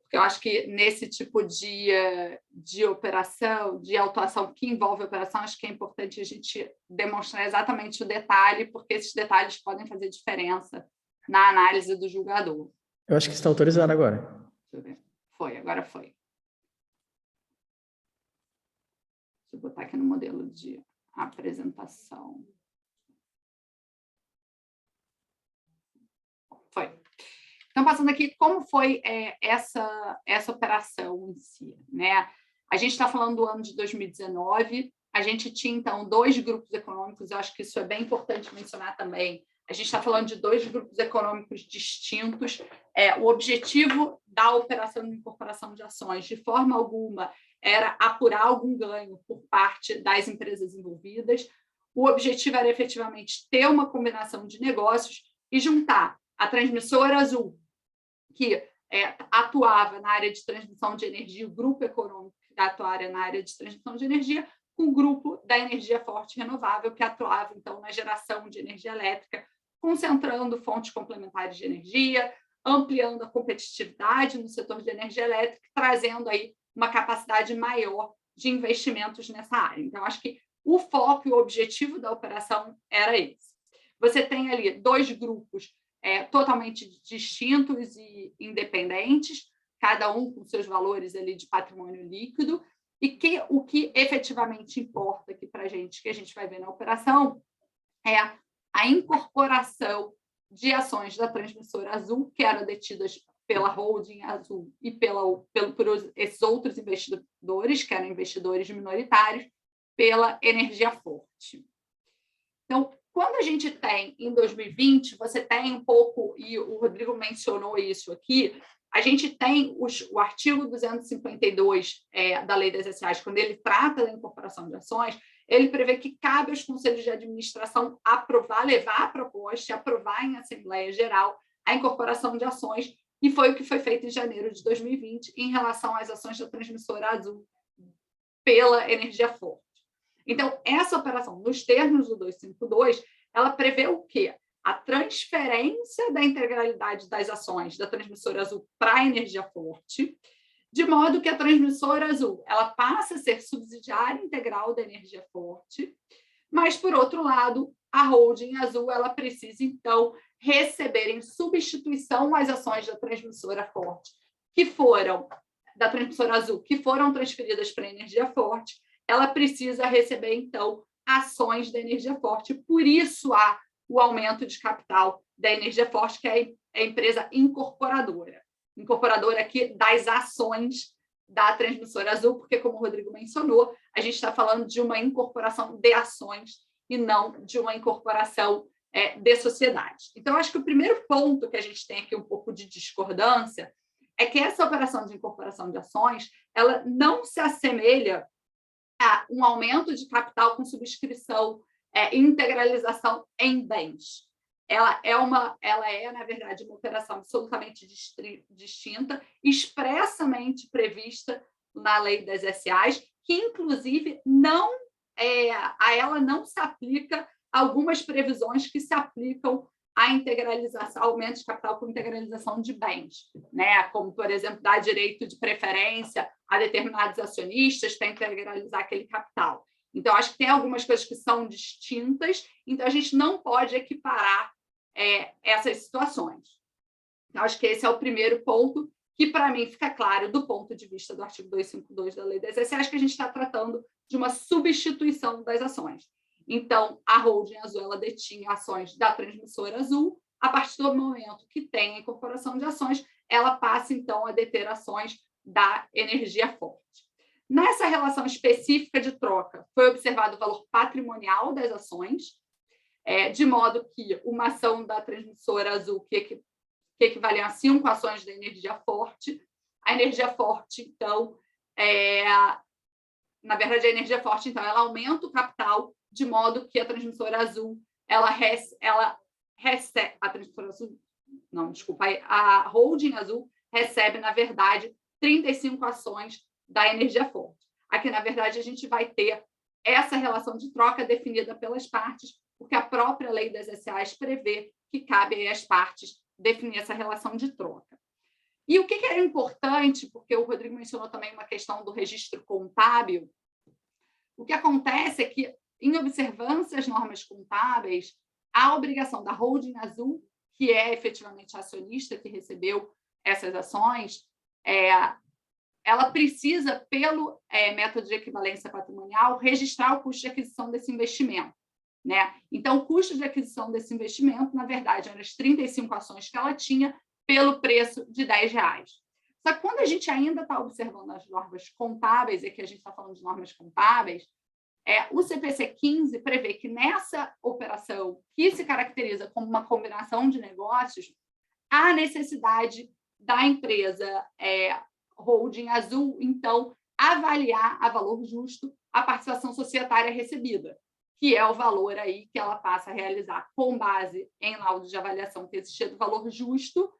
Porque eu acho que nesse tipo de operação, de autuação que envolve operação, acho que é importante a gente demonstrar exatamente o detalhe, porque esses detalhes podem fazer diferença na análise do julgador. Eu acho que está autorizado agora. Deixa eu ver. Agora foi. Deixa eu botar aqui no modelo de apresentação. Foi. Então, passando aqui, como foi essa operação em si, né? A gente está falando do ano de 2019, a gente tinha, então, 2 grupos econômicos, eu acho que isso é bem importante mencionar também. A gente está falando de 2 grupos econômicos distintos. O objetivo da operação de incorporação de ações, de forma alguma, era apurar algum ganho por parte das empresas envolvidas. O objetivo era, efetivamente, ter uma combinação de negócios e juntar a Transmissora Azul, que atuava na área de transmissão de energia, o grupo econômico que atuava na área de transmissão de energia, com o grupo da energia forte renovável, que atuava, então, na geração de energia elétrica, concentrando fontes complementares de energia, ampliando a competitividade no setor de energia elétrica, trazendo aí uma capacidade maior de investimentos nessa área. Então, acho que o foco e o objetivo da operação era esse. Você tem ali 2 grupos totalmente distintos e independentes, cada um com seus valores ali de patrimônio líquido, e o que efetivamente importa aqui para a gente, que a gente vai ver na operação, é a incorporação de ações da Transmissora Azul, que eram detidas pela Holding Azul e por esses outros investidores, que eram investidores minoritários, pela Energia Forte. Então, quando a gente tem, em 2020, você tem um pouco, e o Rodrigo mencionou isso aqui, a gente tem o artigo 252 da Lei das SAs, quando ele trata da incorporação de ações, ele prevê que cabe aos conselhos de administração aprovar, levar a proposta e aprovar em Assembleia Geral a incorporação de ações, e foi o que foi feito em janeiro de 2020 em relação às ações da Transmissora Azul pela Energia Forte. Então, essa operação, nos termos do 252, ela prevê o quê? A transferência da integralidade das ações da Transmissora Azul para a Energia Forte, de modo que a Transmissora Azul ela passa a ser subsidiária integral da Energia Forte, mas, por outro lado, a Holding Azul ela precisa, então, receber em substituição as ações da Transmissora Forte, da Transmissora Azul, que foram transferidas para a Energia Forte, ela precisa receber, então, ações da Energia Forte. Por isso há o aumento de capital da Energia Forte, que é a empresa incorporadora aqui das ações da Transmissora Azul, porque, como o Rodrigo mencionou, a gente está falando de uma incorporação de ações e não de uma incorporação de sociedade. Então, acho que o primeiro ponto que a gente tem aqui um pouco de discordância é que essa operação de incorporação de ações ela não se assemelha a um aumento de capital com subscrição e integralização em bens. Ela é, na verdade, uma operação absolutamente distinta, expressamente prevista na Lei das SAs, que, inclusive, a ela não se aplica algumas previsões que se aplicam à integralização, aumento de capital com integralização de bens, né? Como, por exemplo, dar direito de preferência a determinados acionistas para integralizar aquele capital. Então, acho que tem algumas coisas que são distintas, então a gente não pode equiparar essas situações. Então, acho que esse é o primeiro ponto que, para mim, fica claro do ponto de vista do artigo 252 da Lei das SAs, que a gente está tratando de uma substituição das ações. Então, a Holding Azul ela detinha ações da Transmissora Azul, a partir do momento que tem a incorporação de ações, ela passa, então, a deter ações da Energia Forte. Nessa relação específica de troca, foi observado o valor patrimonial das ações, de modo que uma ação da Transmissora Azul, que equivale a 5 ações da Energia Forte, a Energia Forte, então, na verdade, a Energia Forte, então, ela aumenta o capital, de modo que a Transmissora Azul, a Holding Azul recebe, na verdade, 35 ações da Energia Forte. Aqui, na verdade, a gente vai ter essa relação de troca definida pelas partes, porque a própria Lei das SAs prevê que cabe às partes definir essa relação de troca. E o que é importante, porque o Rodrigo mencionou também uma questão do registro contábil, o que acontece é que, em observância às normas contábeis, a obrigação da Holding Azul, que é efetivamente a acionista que recebeu essas ações, ela precisa, pelo método de equivalência patrimonial, registrar o custo de aquisição desse investimento, né? Então, o custo de aquisição desse investimento, na verdade, eram as 35 ações que ela tinha pelo preço de R$10. Só que quando a gente ainda está observando as normas contábeis, e que a gente está falando de normas contábeis, o CPC 15 prevê que nessa operação, que se caracteriza como uma combinação de negócios, há necessidade da empresa Holding Azul, então, avaliar a valor justo a participação societária recebida, que é o valor aí que ela passa a realizar com base em laudo de avaliação que existia do valor justo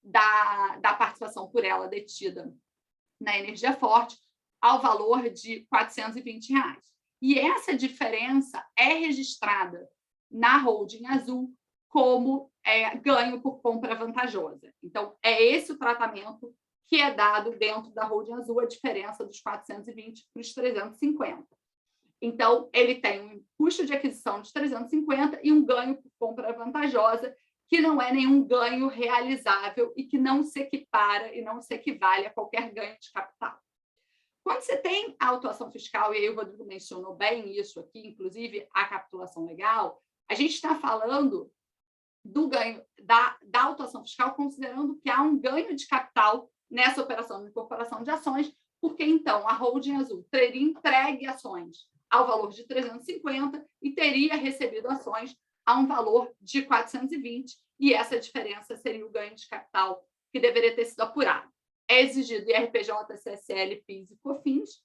da participação por ela detida na Energia Forte, ao valor de R$420. E essa diferença é registrada na Holding Azul como ganho por compra vantajosa. Então, é esse o tratamento que é dado dentro da Holding Azul, a diferença dos 420 para os 350. Então, ele tem um custo de aquisição de 350 e um ganho por compra vantajosa, que não é nenhum ganho realizável e que não se equipara e não se equivale a qualquer ganho de capital. Quando você tem a autuação fiscal, e aí o Rodrigo mencionou bem isso aqui, inclusive a capitulação legal, a gente está falando do ganho da autuação fiscal, considerando que há um ganho de capital nessa operação de incorporação de ações, porque então a Holding Azul teria entregue ações ao valor de 350 e teria recebido ações a um valor de 420, e essa diferença seria o ganho de capital que deveria ter sido apurado. É exigido IRPJ, CSL, PIS e COFINS.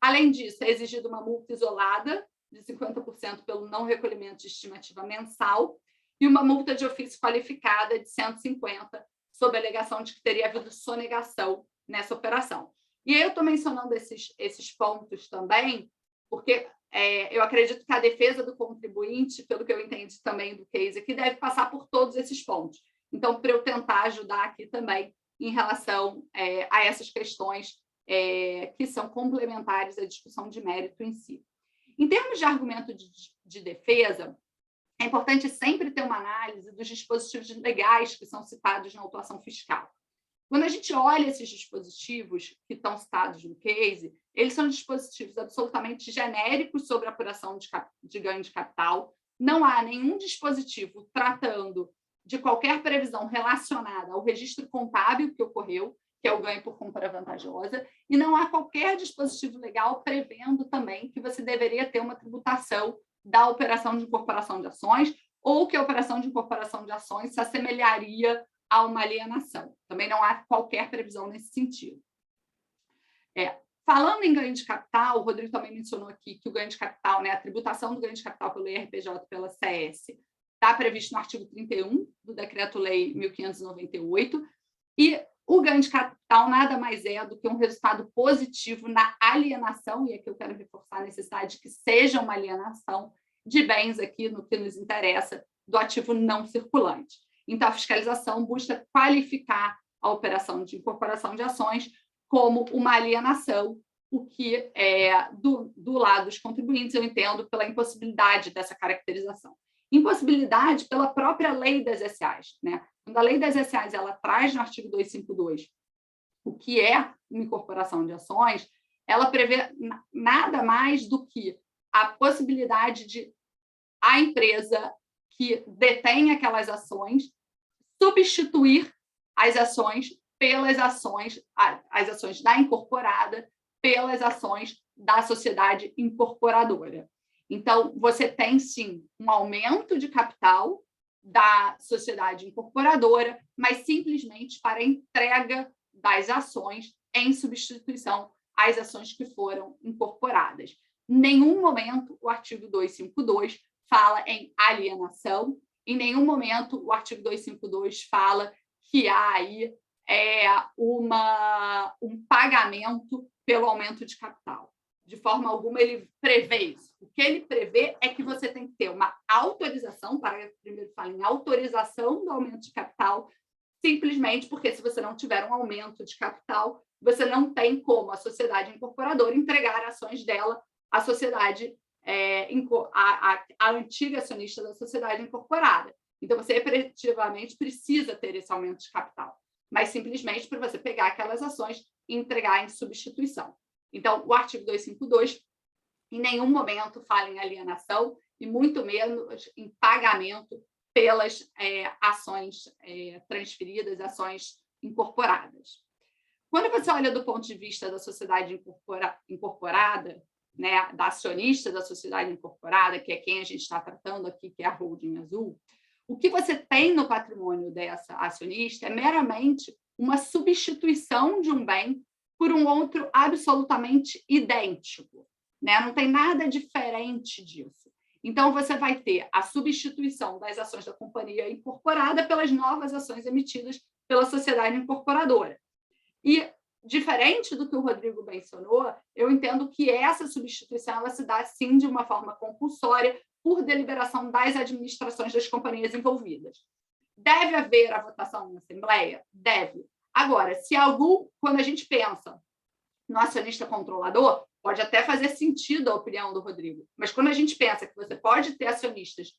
Além disso, é exigida uma multa isolada de 50% pelo não recolhimento de estimativa mensal e uma multa de ofício qualificada de 150, sob a alegação de que teria havido sonegação nessa operação. E aí eu estou mencionando esses pontos também, porque eu acredito que a defesa do contribuinte, pelo que eu entendi também do case aqui, deve passar por todos esses pontos. Então, para eu tentar ajudar aqui também em relação a essas questões que são complementares à discussão de mérito em si. Em termos de argumento de defesa, é importante sempre ter uma análise dos dispositivos legais que são citados na autuação fiscal. Quando a gente olha esses dispositivos que estão citados no case, eles são dispositivos absolutamente genéricos sobre a apuração de ganho de capital. Não há nenhum dispositivo tratando de qualquer previsão relacionada ao registro contábil que ocorreu, que é o ganho por compra vantajosa, e não há qualquer dispositivo legal prevendo também que você deveria ter uma tributação da operação de incorporação de ações ou que a operação de incorporação de ações se assemelharia a uma alienação. Também não há qualquer previsão nesse sentido. Falando em ganho de capital, o Rodrigo também mencionou aqui que o ganho de capital, a tributação do ganho de capital pelo IRPJ e pela CS, está previsto no artigo 31 do Decreto-Lei 1598, e o ganho de capital nada mais é do que um resultado positivo na alienação, e aqui eu quero reforçar a necessidade de que seja uma alienação de bens aqui no que nos interessa, do ativo não circulante. Então, a fiscalização busca qualificar a operação de incorporação de ações como uma alienação, o que, do lado dos contribuintes, eu entendo pela impossibilidade dessa caracterização. Impossibilidade pela própria lei das SAs. Quando a lei das SAs ela traz no artigo 252 o que é uma incorporação de ações, ela prevê nada mais do que a possibilidade de a empresa que detém aquelas ações substituir as ações pelas ações, as ações da incorporada pelas ações da sociedade incorporadora. Então, você tem, sim, um aumento de capital da sociedade incorporadora, mas simplesmente para a entrega das ações em substituição às ações que foram incorporadas. Em nenhum momento o artigo 252 fala em alienação, em nenhum momento o artigo 252 fala que há aí um pagamento pelo aumento de capital. De forma alguma, ele prevê isso. O que ele prevê é que você tem que ter uma autorização, parágrafo primeiro fala em autorização do aumento de capital, simplesmente porque se você não tiver um aumento de capital, você não tem como a sociedade incorporadora entregar ações dela à sociedade, a antiga acionista da sociedade incorporada. Então, você efetivamente precisa ter esse aumento de capital, mas simplesmente para você pegar aquelas ações e entregar em substituição. Então, o artigo 252 em nenhum momento fala em alienação e muito menos em pagamento pelas ações transferidas, ações incorporadas. Quando você olha do ponto de vista da sociedade incorporada, da acionista da sociedade incorporada, que é quem a gente está tratando aqui, que é a Holding Azul, o que você tem no patrimônio dessa acionista é meramente uma substituição de um bem por um outro absolutamente idêntico. Não tem nada diferente disso. Então, você vai ter a substituição das ações da companhia incorporada pelas novas ações emitidas pela sociedade incorporadora. E, diferente do que o Rodrigo mencionou, eu entendo que essa substituição ela se dá, sim, de uma forma compulsória, por deliberação das administrações das companhias envolvidas. Deve haver a votação na Assembleia? Deve. Agora, quando a gente pensa no acionista controlador, Pode até fazer sentido a opinião do Rodrigo, mas quando a gente pensa que você pode ter acionistas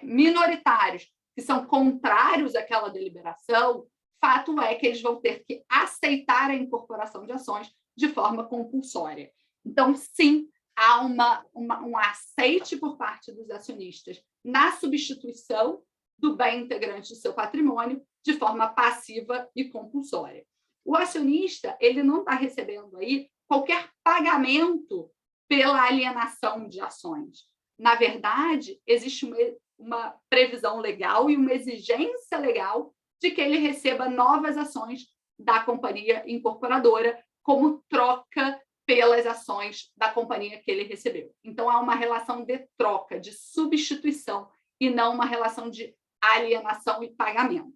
minoritários que são contrários àquela deliberação, fato é que eles vão ter que aceitar a incorporação de ações de forma compulsória. Então, sim, há um aceite por parte dos acionistas na substituição do bem integrante do seu patrimônio de forma passiva e compulsória. O acionista ele não está recebendo aí qualquer pagamento pela alienação de ações. Na verdade, existe uma previsão legal e uma exigência legal de que ele receba novas ações da companhia incorporadora como troca pelas ações da companhia que ele recebeu. Então, há uma relação de troca, de substituição, e não uma relação de alienação e pagamento.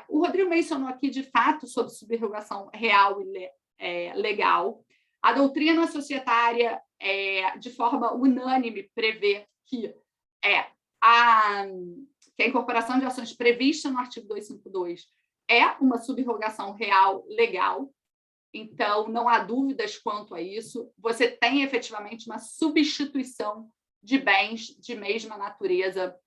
O Rodrigo mencionou aqui, de fato, sobre subrogação real e legal. A doutrina societária, de forma unânime, prevê que a incorporação de ações prevista no artigo 252 é uma subrogação real legal. Então, não há dúvidas quanto a isso. Você tem, efetivamente, uma substituição de bens de mesma natureza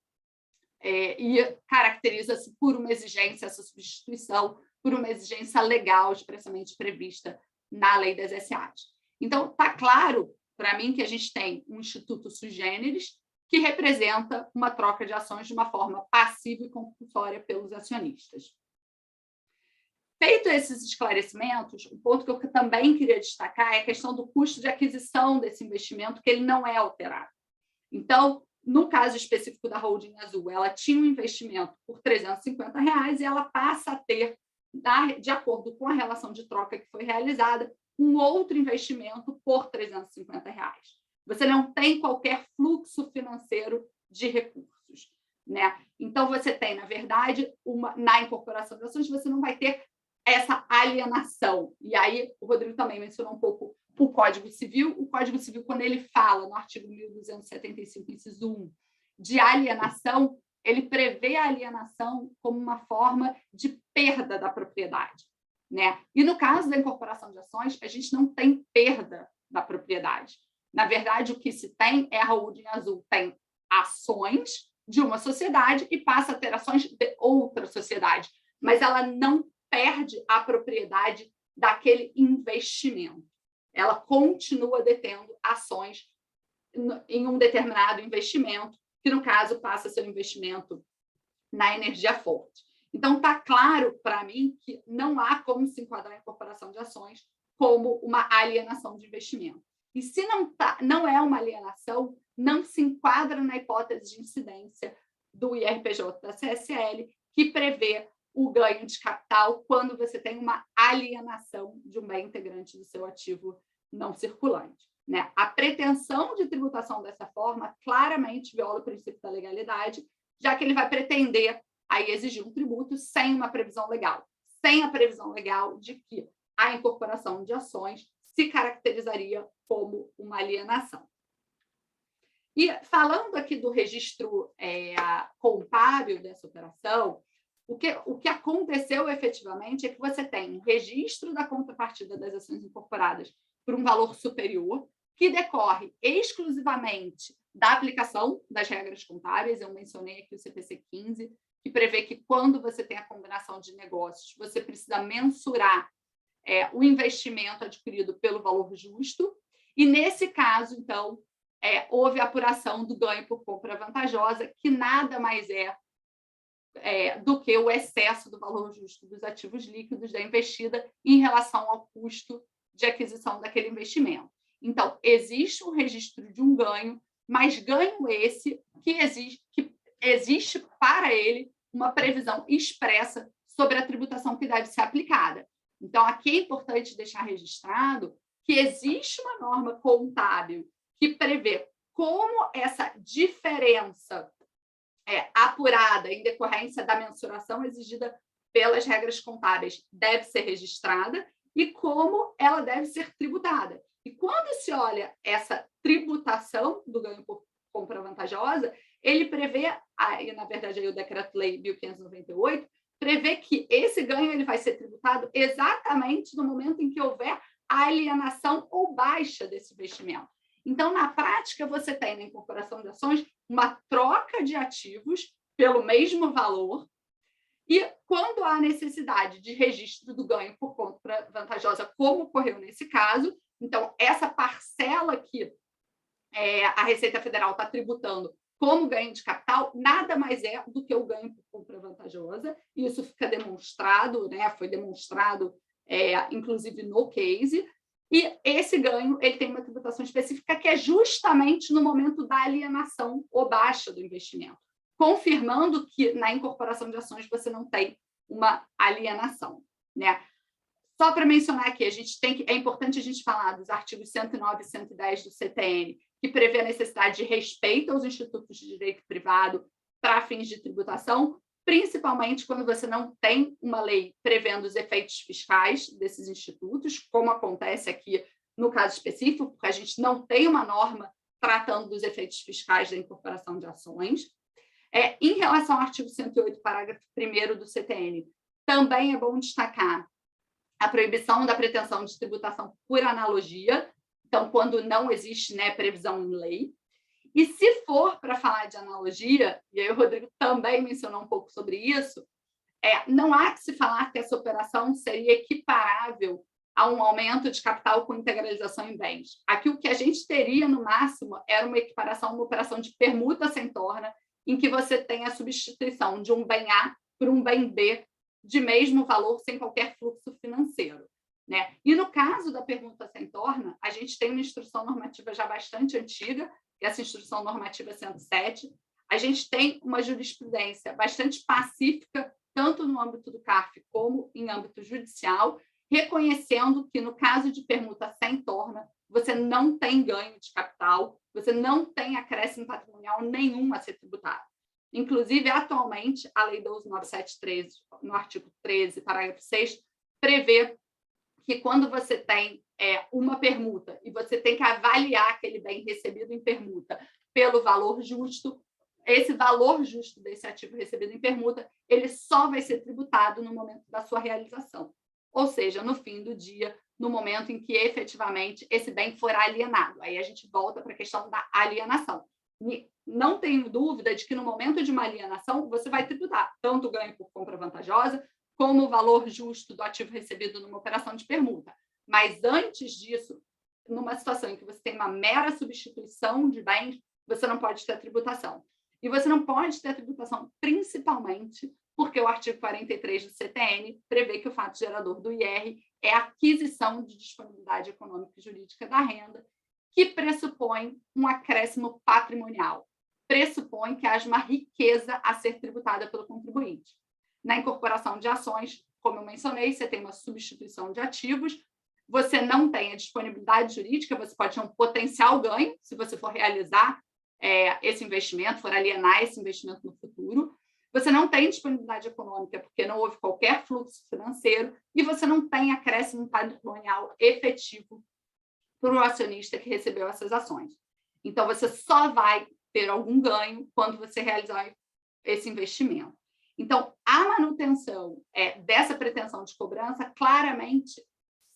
e caracteriza-se por uma exigência, essa substituição, por uma exigência legal expressamente prevista na lei das SAs. Então, está claro para mim que a gente tem um instituto sui generis que representa uma troca de ações de uma forma passiva e compulsória pelos acionistas. Feito esses esclarecimentos, um ponto que eu também queria destacar é a questão do custo de aquisição desse investimento, que ele não é alterado. Então, no caso específico da Holding Azul, ela tinha um investimento por R$350 e ela passa a ter, de acordo com a relação de troca que foi realizada, um outro investimento por R$350. Você não tem qualquer fluxo financeiro de recursos, né? Então, você tem, na verdade, na incorporação de ações, você não vai ter essa alienação. E aí, o Rodrigo também mencionou um pouco o Código Civil. O Código Civil, quando ele fala, no artigo 1275, inciso 1, de alienação, ele prevê a alienação como uma forma de perda da propriedade, né? E no caso da incorporação de ações, a gente não tem perda da propriedade. Na verdade, o que se tem é a Holding Azul tem ações de uma sociedade e passa a ter ações de outra sociedade, mas ela não perde a propriedade daquele investimento. Ela continua detendo ações em um determinado investimento, que, no caso, passa a ser um investimento na energia forte. Então, está claro para mim que não há como se enquadrar a incorporação de ações como uma alienação de investimento. E se não é uma alienação, não se enquadra na hipótese de incidência do IRPJ da CSL, que prevê o ganho de capital quando você tem uma alienação de um bem integrante do seu ativo não circulante, né? A pretensão de tributação dessa forma claramente viola o princípio da legalidade, já que ele vai pretender aí exigir um tributo sem uma previsão legal, sem a previsão legal de que a incorporação de ações se caracterizaria como uma alienação. E falando aqui do registro contábil dessa operação, o que aconteceu efetivamente é que você tem um registro da contrapartida das ações incorporadas por um valor superior, que decorre exclusivamente da aplicação das regras contábeis. Eu mencionei aqui o CPC 15, que prevê que quando você tem a combinação de negócios, você precisa mensurar o investimento adquirido pelo valor justo, e nesse caso, então, houve apuração do ganho por compra vantajosa, que nada mais do que o excesso do valor justo dos ativos líquidos da investida em relação ao custo de aquisição daquele investimento. Então, existe um registro de um ganho, mas ganho esse que existe para ele uma previsão expressa sobre a tributação que deve ser aplicada. Então, aqui é importante deixar registrado que existe uma norma contábil que prevê como essa diferença apurada em decorrência da mensuração exigida pelas regras contábeis deve ser registrada e como ela deve ser tributada. E quando se olha essa tributação do ganho por compra vantajosa, ele prevê, e na verdade aí o Decreto-Lei 1598, prevê que esse ganho ele vai ser tributado exatamente no momento em que houver a alienação ou baixa desse investimento. Então, na prática, você tem na incorporação de ações uma troca de ativos pelo mesmo valor, e quando há necessidade de registro do ganho por compra vantajosa, como ocorreu nesse caso, então, essa parcela que a Receita Federal está tributando como ganho de capital, nada mais é do que o ganho por compra vantajosa, e isso fica demonstrado, né? Foi demonstrado, inclusive, no case, e esse ganho ele tem uma tributação específica que é justamente no momento da alienação ou baixa do investimento, confirmando que na incorporação de ações você não tem uma alienação, né? Só para mencionar aqui, é importante a gente falar dos artigos 109 e 110 do CTN, que prevê a necessidade de respeito aos institutos de direito privado para fins de tributação, principalmente quando você não tem uma lei prevendo os efeitos fiscais desses institutos, como acontece aqui no caso específico, porque a gente não tem uma norma tratando dos efeitos fiscais da incorporação de ações. Em relação ao artigo 108, parágrafo 1º do CTN, também é bom destacar a proibição da pretensão de tributação por analogia, então, quando não existe, né, previsão em lei. E se for para falar de analogia, e aí o Rodrigo também mencionou um pouco sobre isso, não há que se falar que essa operação seria equiparável a um aumento de capital com integralização em bens. Aqui o que a gente teria, no máximo, era uma equiparação, uma operação de permuta sem torna, em que você tem a substituição de um bem A por um bem B de mesmo valor, sem qualquer fluxo financeiro, né? E no caso da permuta sem torna, a gente tem uma instrução normativa já bastante antiga, essa instrução normativa 107, a gente tem uma jurisprudência bastante pacífica, tanto no âmbito do CARF como em âmbito judicial, reconhecendo que no caso de permuta sem torna, você não tem ganho de capital, você não tem acréscimo patrimonial nenhum a ser tributado. Inclusive, atualmente, a Lei 12.973, no artigo 13, parágrafo 6, prevê que quando você tem uma permuta e você tem que avaliar aquele bem recebido em permuta pelo valor justo, esse valor justo desse ativo recebido em permuta, ele só vai ser tributado no momento da sua realização. Ou seja, no fim do dia, no momento em que efetivamente esse bem for alienado. Aí a gente volta para a questão da alienação. Não tenho dúvida de que no momento de uma alienação você vai tributar tanto o ganho por compra vantajosa como o valor justo do ativo recebido numa operação de permuta. Mas antes disso, numa situação em que você tem uma mera substituição de bens, você não pode ter tributação. E você não pode ter tributação principalmente porque o artigo 43 do CTN prevê que o fato gerador do IR é a aquisição de disponibilidade econômica e jurídica da renda, que pressupõe um acréscimo patrimonial, pressupõe que haja uma riqueza a ser tributada pelo contribuinte. Na incorporação de ações, como eu mencionei, você tem uma substituição de ativos, você não tem a disponibilidade jurídica, você pode ter um potencial ganho, se você for realizar esse investimento, for alienar esse investimento no futuro, você não tem disponibilidade econômica, porque não houve qualquer fluxo financeiro, e você não tem acréscimo patrimonial efetivo para o acionista que recebeu essas ações. Então, você só vai ter algum ganho quando você realizar esse investimento. Então, a manutenção dessa pretensão de cobrança, claramente,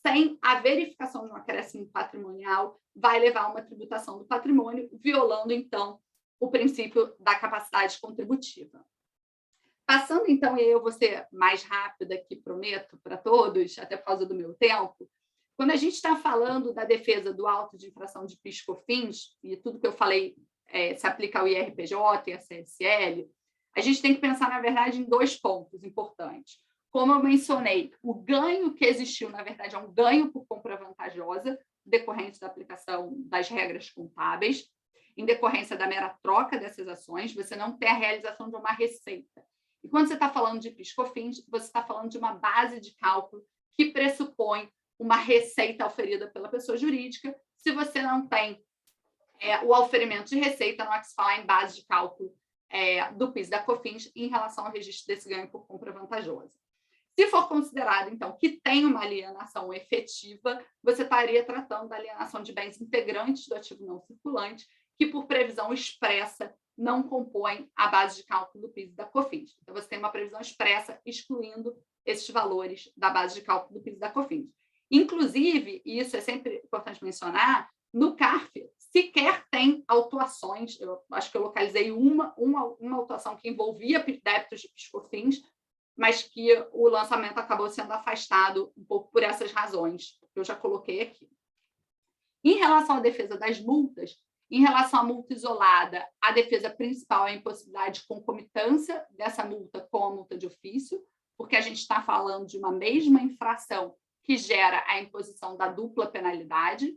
sem a verificação de um acréscimo patrimonial, vai levar a uma tributação do patrimônio, violando, então, o princípio da capacidade contributiva. Passando, então, e aí eu vou ser mais rápida aqui, prometo, para todos, até por causa do meu tempo, quando a gente está falando da defesa do auto de infração de PIS/COFINS, e tudo que eu falei se aplica ao IRPJ e à CSL, a gente tem que pensar, na verdade, em dois pontos importantes. Como eu mencionei, o ganho que existiu, na verdade, é um ganho por compra vantajosa, decorrente da aplicação das regras contábeis, em decorrência da mera troca dessas ações, você não tem a realização de uma receita. E quando você está falando de PIS/COFINS, você está falando de uma base de cálculo que pressupõe uma receita oferida pela pessoa jurídica. Se você não tem o oferimento de receita, não há que se falar em base de cálculo do PIS da COFINS em relação ao registro desse ganho por compra vantajosa. Se for considerado, então, que tem uma alienação efetiva, você estaria tratando da alienação de bens integrantes do ativo não circulante, que, por previsão expressa, não compõem a base de cálculo do PIS da COFINS. Então, você tem uma previsão expressa excluindo esses valores da base de cálculo do PIS da COFINS. Inclusive, e isso é sempre importante mencionar, no CARF sequer tem autuações, eu acho que eu localizei uma autuação que envolvia débitos de PIS/COFINS, mas que o lançamento acabou sendo afastado um pouco por essas razões, que eu já coloquei aqui. Em relação à defesa das multas, em relação à multa isolada, a defesa principal é a impossibilidade de concomitância dessa multa com a multa de ofício, porque a gente está falando de uma mesma infração que gera a imposição da dupla penalidade.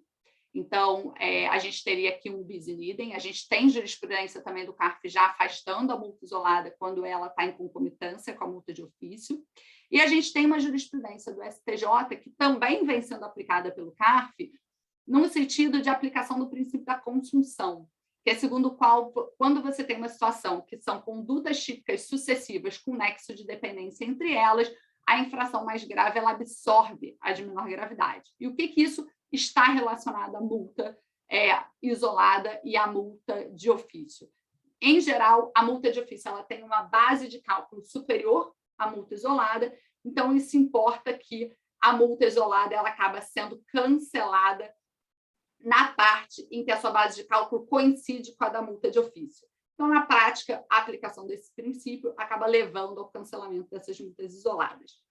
Então, a gente teria aqui um bis in idem. A gente tem jurisprudência também do CARF já afastando a multa isolada quando ela está em concomitância com a multa de ofício. E a gente tem uma jurisprudência do STJ que também vem sendo aplicada pelo CARF no sentido de aplicação do princípio da consunção, que é segundo o qual, quando você tem uma situação que são condutas típicas sucessivas com nexo de dependência entre elas, a infração mais grave ela absorve a de menor gravidade. E o que isso está relacionado à multa isolada e à multa de ofício? Em geral, a multa de ofício ela tem uma base de cálculo superior à multa isolada, então isso importa que a multa isolada ela acaba sendo cancelada na parte em que a sua base de cálculo coincide com a da multa de ofício. Então, na prática, a aplicação desse princípio acaba levando ao cancelamento dessas multas isoladas.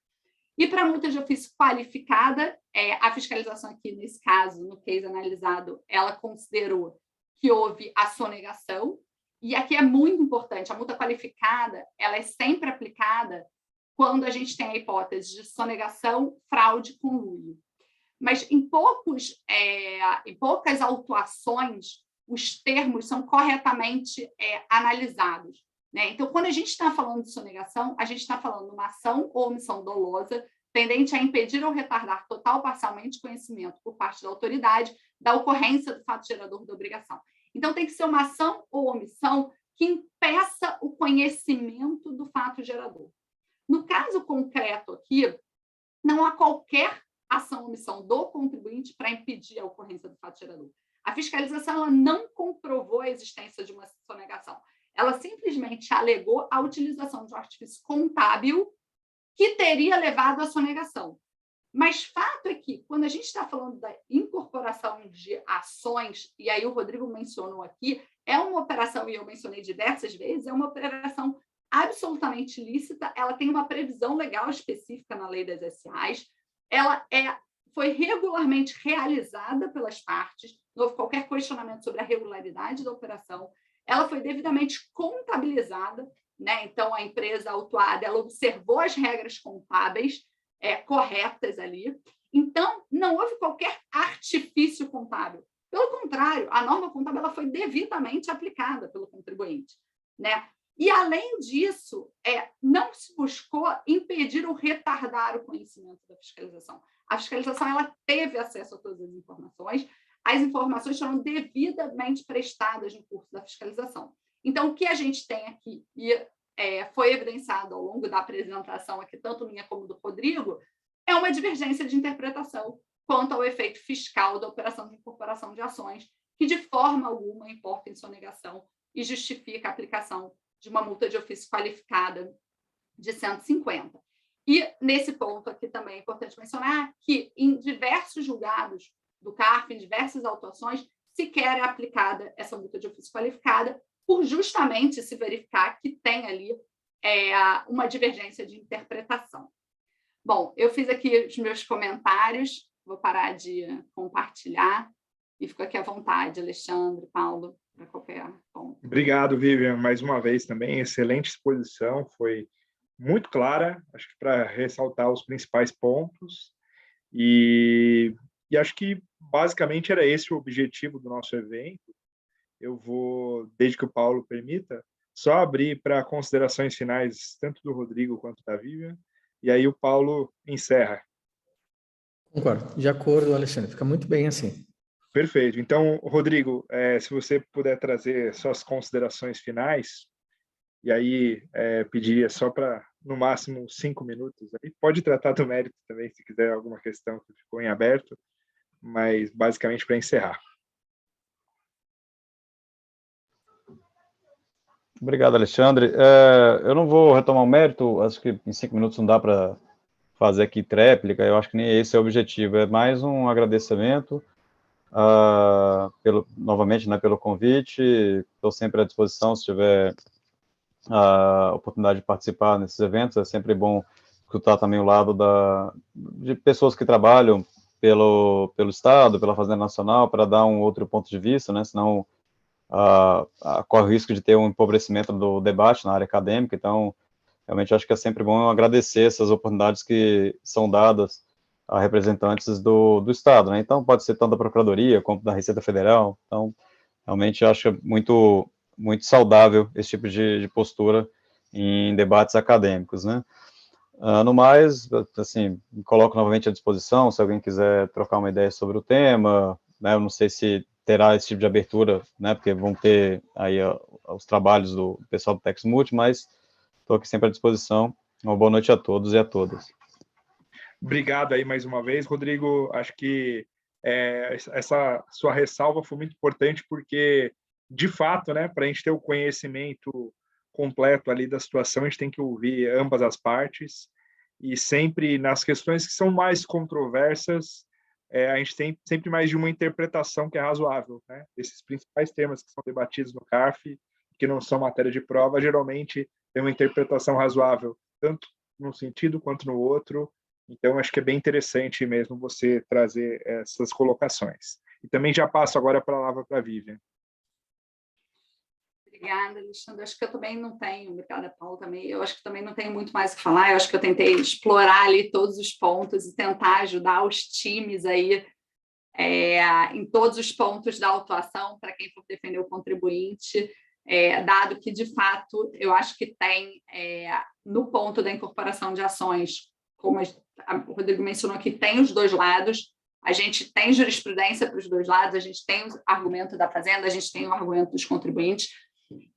E para a multa de ofício qualificada, a fiscalização aqui, nesse caso, no case analisado, ela considerou que houve a sonegação, e aqui é muito importante, a multa qualificada ela é sempre aplicada quando a gente tem a hipótese de sonegação, fraude e conluio. Mas em poucas autuações, os termos são corretamente analisados, né? Então, quando a gente está falando de sonegação, a gente está falando de uma ação ou omissão dolosa tendente a impedir ou retardar total ou parcialmente conhecimento por parte da autoridade da ocorrência do fato gerador da obrigação. Então, tem que ser uma ação ou omissão que impeça o conhecimento do fato gerador. No caso concreto aqui, não há qualquer ação ou omissão do contribuinte para impedir a ocorrência do fato gerador. A fiscalização ela não comprovou a existência de uma sonegação. Ela simplesmente alegou a utilização de um artifício contábil que teria levado à sonegação. Mas fato é que, quando a gente está falando da incorporação de ações, e aí o Rodrigo mencionou aqui, é uma operação, e eu mencionei diversas vezes, é uma operação absolutamente lícita, ela tem uma previsão legal específica na lei das SAs, ela foi regularmente realizada pelas partes, não houve qualquer questionamento sobre a regularidade da operação, ela foi devidamente contabilizada, né? Então, a empresa autuada ela observou as regras contábeis corretas ali, então não houve qualquer artifício contábil. Pelo contrário, a norma contábil ela foi devidamente aplicada pelo contribuinte, né? E, além disso, não se buscou impedir ou retardar o conhecimento da fiscalização. A fiscalização ela teve acesso a todas as informações foram devidamente prestadas no curso da fiscalização. Então, o que a gente tem aqui, e foi evidenciado ao longo da apresentação aqui, tanto minha como do Rodrigo, é uma divergência de interpretação quanto ao efeito fiscal da operação de incorporação de ações, que de forma alguma importa em sonegação e justifica a aplicação de uma multa de ofício qualificada de 150. E, nesse ponto aqui também é importante mencionar que, em diversos julgados do CARF, em diversas autuações, sequer é aplicada essa multa de ofício qualificada, por justamente se verificar que tem ali uma divergência de interpretação. Bom, eu fiz aqui os meus comentários, vou parar de compartilhar e fico aqui à vontade, Alexandre, Paulo, para qualquer ponto. Obrigado, Vivian, mais uma vez também, excelente exposição, foi muito clara, acho que para ressaltar os principais pontos, e acho que basicamente era esse o objetivo do nosso evento. Eu vou, desde que o Paulo permita, só abrir para considerações finais, tanto do Rodrigo quanto da Vivian, e aí o Paulo encerra. Concordo, de acordo, Alexandre, fica muito bem assim. Perfeito. Então, Rodrigo, se você puder trazer suas considerações finais, e aí pediria só para, no máximo, 5 minutos. Aí. Pode tratar do mérito também, se quiser alguma questão que ficou em aberto, mas basicamente para encerrar. Obrigado, Alexandre. Eu não vou retomar o mérito, acho que em 5 minutos não dá para fazer aqui tréplica, eu acho que nem esse é o objetivo, é mais um agradecimento, novamente, né, pelo convite, estou sempre à disposição se tiver a oportunidade de participar nesses eventos, é sempre bom escutar também o lado de pessoas que trabalham pelo Estado, pela Fazenda Nacional, para dar um outro ponto de vista, né, senão corre o risco de ter um empobrecimento do debate na área acadêmica, então, realmente, acho que é sempre bom agradecer essas oportunidades que são dadas a representantes do Estado, né, então pode ser tanto da Procuradoria quanto da Receita Federal, então, realmente, acho muito, muito saudável esse tipo de postura em debates acadêmicos, né. No mais, assim, me coloco novamente à disposição, se alguém quiser trocar uma ideia sobre o tema, né, eu não sei se terá esse tipo de abertura, né, porque vão ter aí os trabalhos do pessoal do TexMulti, mas estou aqui sempre à disposição. Uma boa noite a todos e a todas. Obrigado aí mais uma vez, Rodrigo. Acho que essa sua ressalva foi muito importante, porque, de fato, né, para a gente ter o conhecimento completo ali da situação, a gente tem que ouvir ambas as partes, e sempre nas questões que são mais controversas, a gente tem sempre mais de uma interpretação que é razoável, né? Esses principais temas que são debatidos no CARF, que não são matéria de prova, geralmente tem uma interpretação razoável, tanto num sentido quanto no outro. Então, acho que é bem interessante mesmo você trazer essas colocações. E também já passo agora a palavra para a Vivian. Obrigada, Alexandre. Acho que eu também não tenho, obrigada, Paulo, também. Eu acho que também não tenho muito mais o que falar. Eu acho que eu tentei explorar ali todos os pontos e tentar ajudar os times aí em todos os pontos da autuação para quem for defender o contribuinte, dado que, de fato, eu acho que tem, no ponto da incorporação de ações, como o Rodrigo mencionou aqui, tem os dois lados. A gente tem jurisprudência para os dois lados, a gente tem o argumento da Fazenda, a gente tem o argumento dos contribuintes.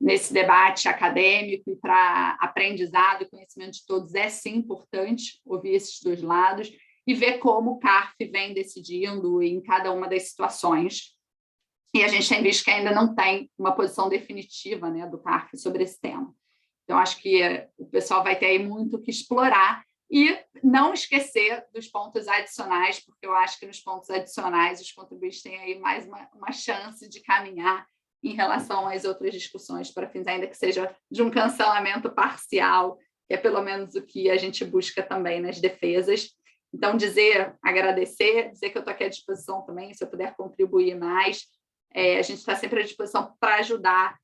Nesse debate acadêmico e para aprendizado e conhecimento de todos, é sim importante ouvir esses dois lados e ver como o CARF vem decidindo em cada uma das situações. E a gente tem visto que ainda não tem uma posição definitiva, né, do CARF sobre esse tema. Então, acho que o pessoal vai ter aí muito que explorar e não esquecer dos pontos adicionais, porque eu acho que nos pontos adicionais os contribuintes têm aí mais uma chance de caminhar em relação às outras discussões, para fins ainda que seja de um cancelamento parcial, que é pelo menos o que a gente busca também nas defesas. Então, agradecer, dizer que eu estou aqui à disposição também, se eu puder contribuir mais. A gente está sempre à disposição para ajudar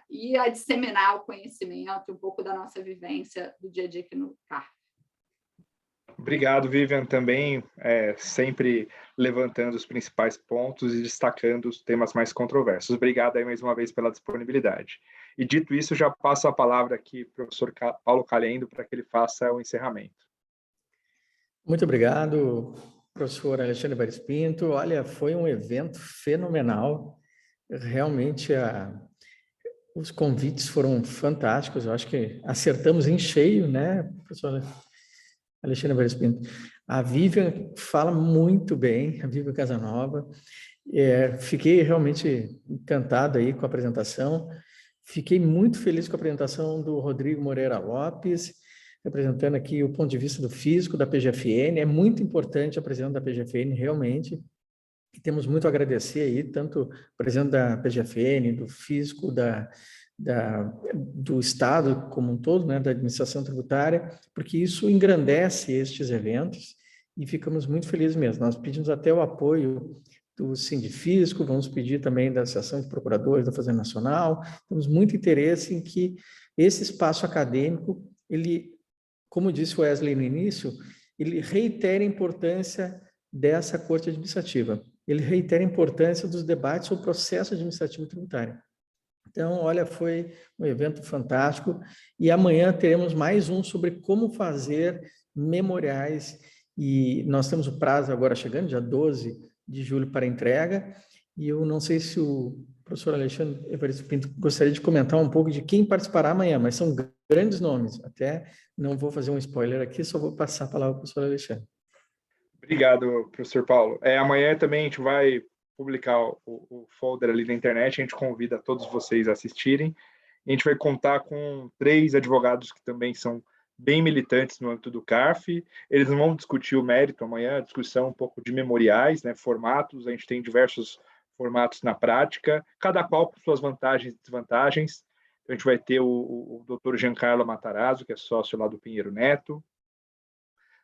e a disseminar o conhecimento, um pouco da nossa vivência do dia a dia aqui no CARF. Obrigado, Vivian, também sempre levantando os principais pontos e destacando os temas mais controversos. Obrigado aí mais uma vez pela disponibilidade. E dito isso, já passo a palavra aqui para o professor Paulo Calhendo para que ele faça o encerramento. Muito obrigado, professor Alexandre Bares Pinto. Olha, foi um evento fenomenal. Realmente, os convites foram fantásticos. Eu acho que acertamos em cheio, né, professor Alexandre Bares Pinto? A Vivian fala muito bem, a Vivian Casanova. Fiquei realmente encantado aí com a apresentação. Fiquei muito feliz com a apresentação do Rodrigo Moreira Lopes, representando aqui o ponto de vista do físico, da PGFN. É muito importante a presença da PGFN, realmente. E temos muito a agradecer aí, tanto o presidente da PGFN, do físico, do Estado como um todo, né, da administração tributária, porque isso engrandece estes eventos e ficamos muito felizes mesmo. Nós pedimos até o apoio do Sindifisco, vamos pedir também da Associação de Procuradores da Fazenda Nacional, temos muito interesse em que esse espaço acadêmico, ele, como disse o Wesley no início, ele reitera a importância dessa corte administrativa, ele reitera a importância dos debates sobre o processo administrativo tributário. Então, olha, foi um evento fantástico e amanhã teremos mais um sobre como fazer memoriais e nós temos o prazo agora chegando, dia 12 de julho para entrega e eu não sei se o professor Alexandre Evaristo Pinto gostaria de comentar um pouco de quem participará amanhã, mas são grandes nomes, até não vou fazer um spoiler aqui, só vou passar a palavra ao professor Alexandre. Obrigado, professor Paulo. Amanhã também a gente vai publicar o folder ali na internet, a gente convida todos vocês a assistirem. A gente vai contar com 3 advogados que também são bem militantes no âmbito do CARF. Eles não vão discutir o mérito amanhã, a discussão um pouco de memoriais, né, formatos, a gente tem diversos formatos na prática, cada qual com suas vantagens e desvantagens. Então, a gente vai ter o Dr. Giancarlo Matarazzo, que é sócio lá do Pinheiro Neto,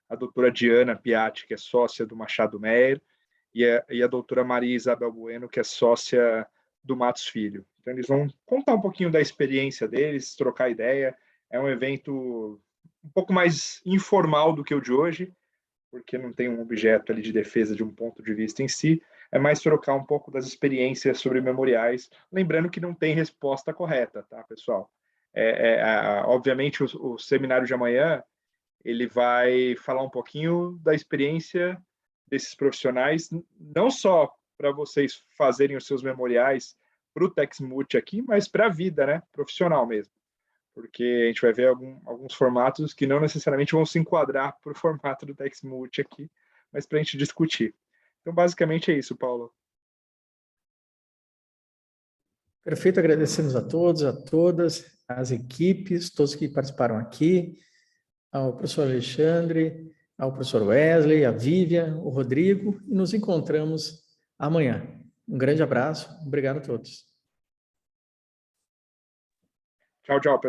a doutora Diana Piatti, que é sócia do Machado Meyer, e a doutora Maria Isabel Bueno, que é sócia do Matos Filho. Então, eles vão contar um pouquinho da experiência deles, trocar ideia. É um evento um pouco mais informal do que o de hoje, porque não tem um objeto ali de defesa de um ponto de vista em si, é mais trocar um pouco das experiências sobre memoriais, lembrando que não tem resposta correta, tá, pessoal? Obviamente, o seminário de amanhã, ele vai falar um pouquinho da experiência desses profissionais, não só para vocês fazerem os seus memoriais para o TexMulti aqui, mas para a vida, né, profissional mesmo. Porque a gente vai ver alguns formatos que não necessariamente vão se enquadrar para o formato do TexMulti aqui, mas para a gente discutir. Então, basicamente é isso, Paulo. Perfeito, agradecemos a todos, a todas, as equipes, todos que participaram aqui, ao professor Alexandre, ao professor Wesley, a Vivian, o Rodrigo, e nos encontramos amanhã. Um grande abraço, obrigado a todos. Tchau, tchau, pessoal.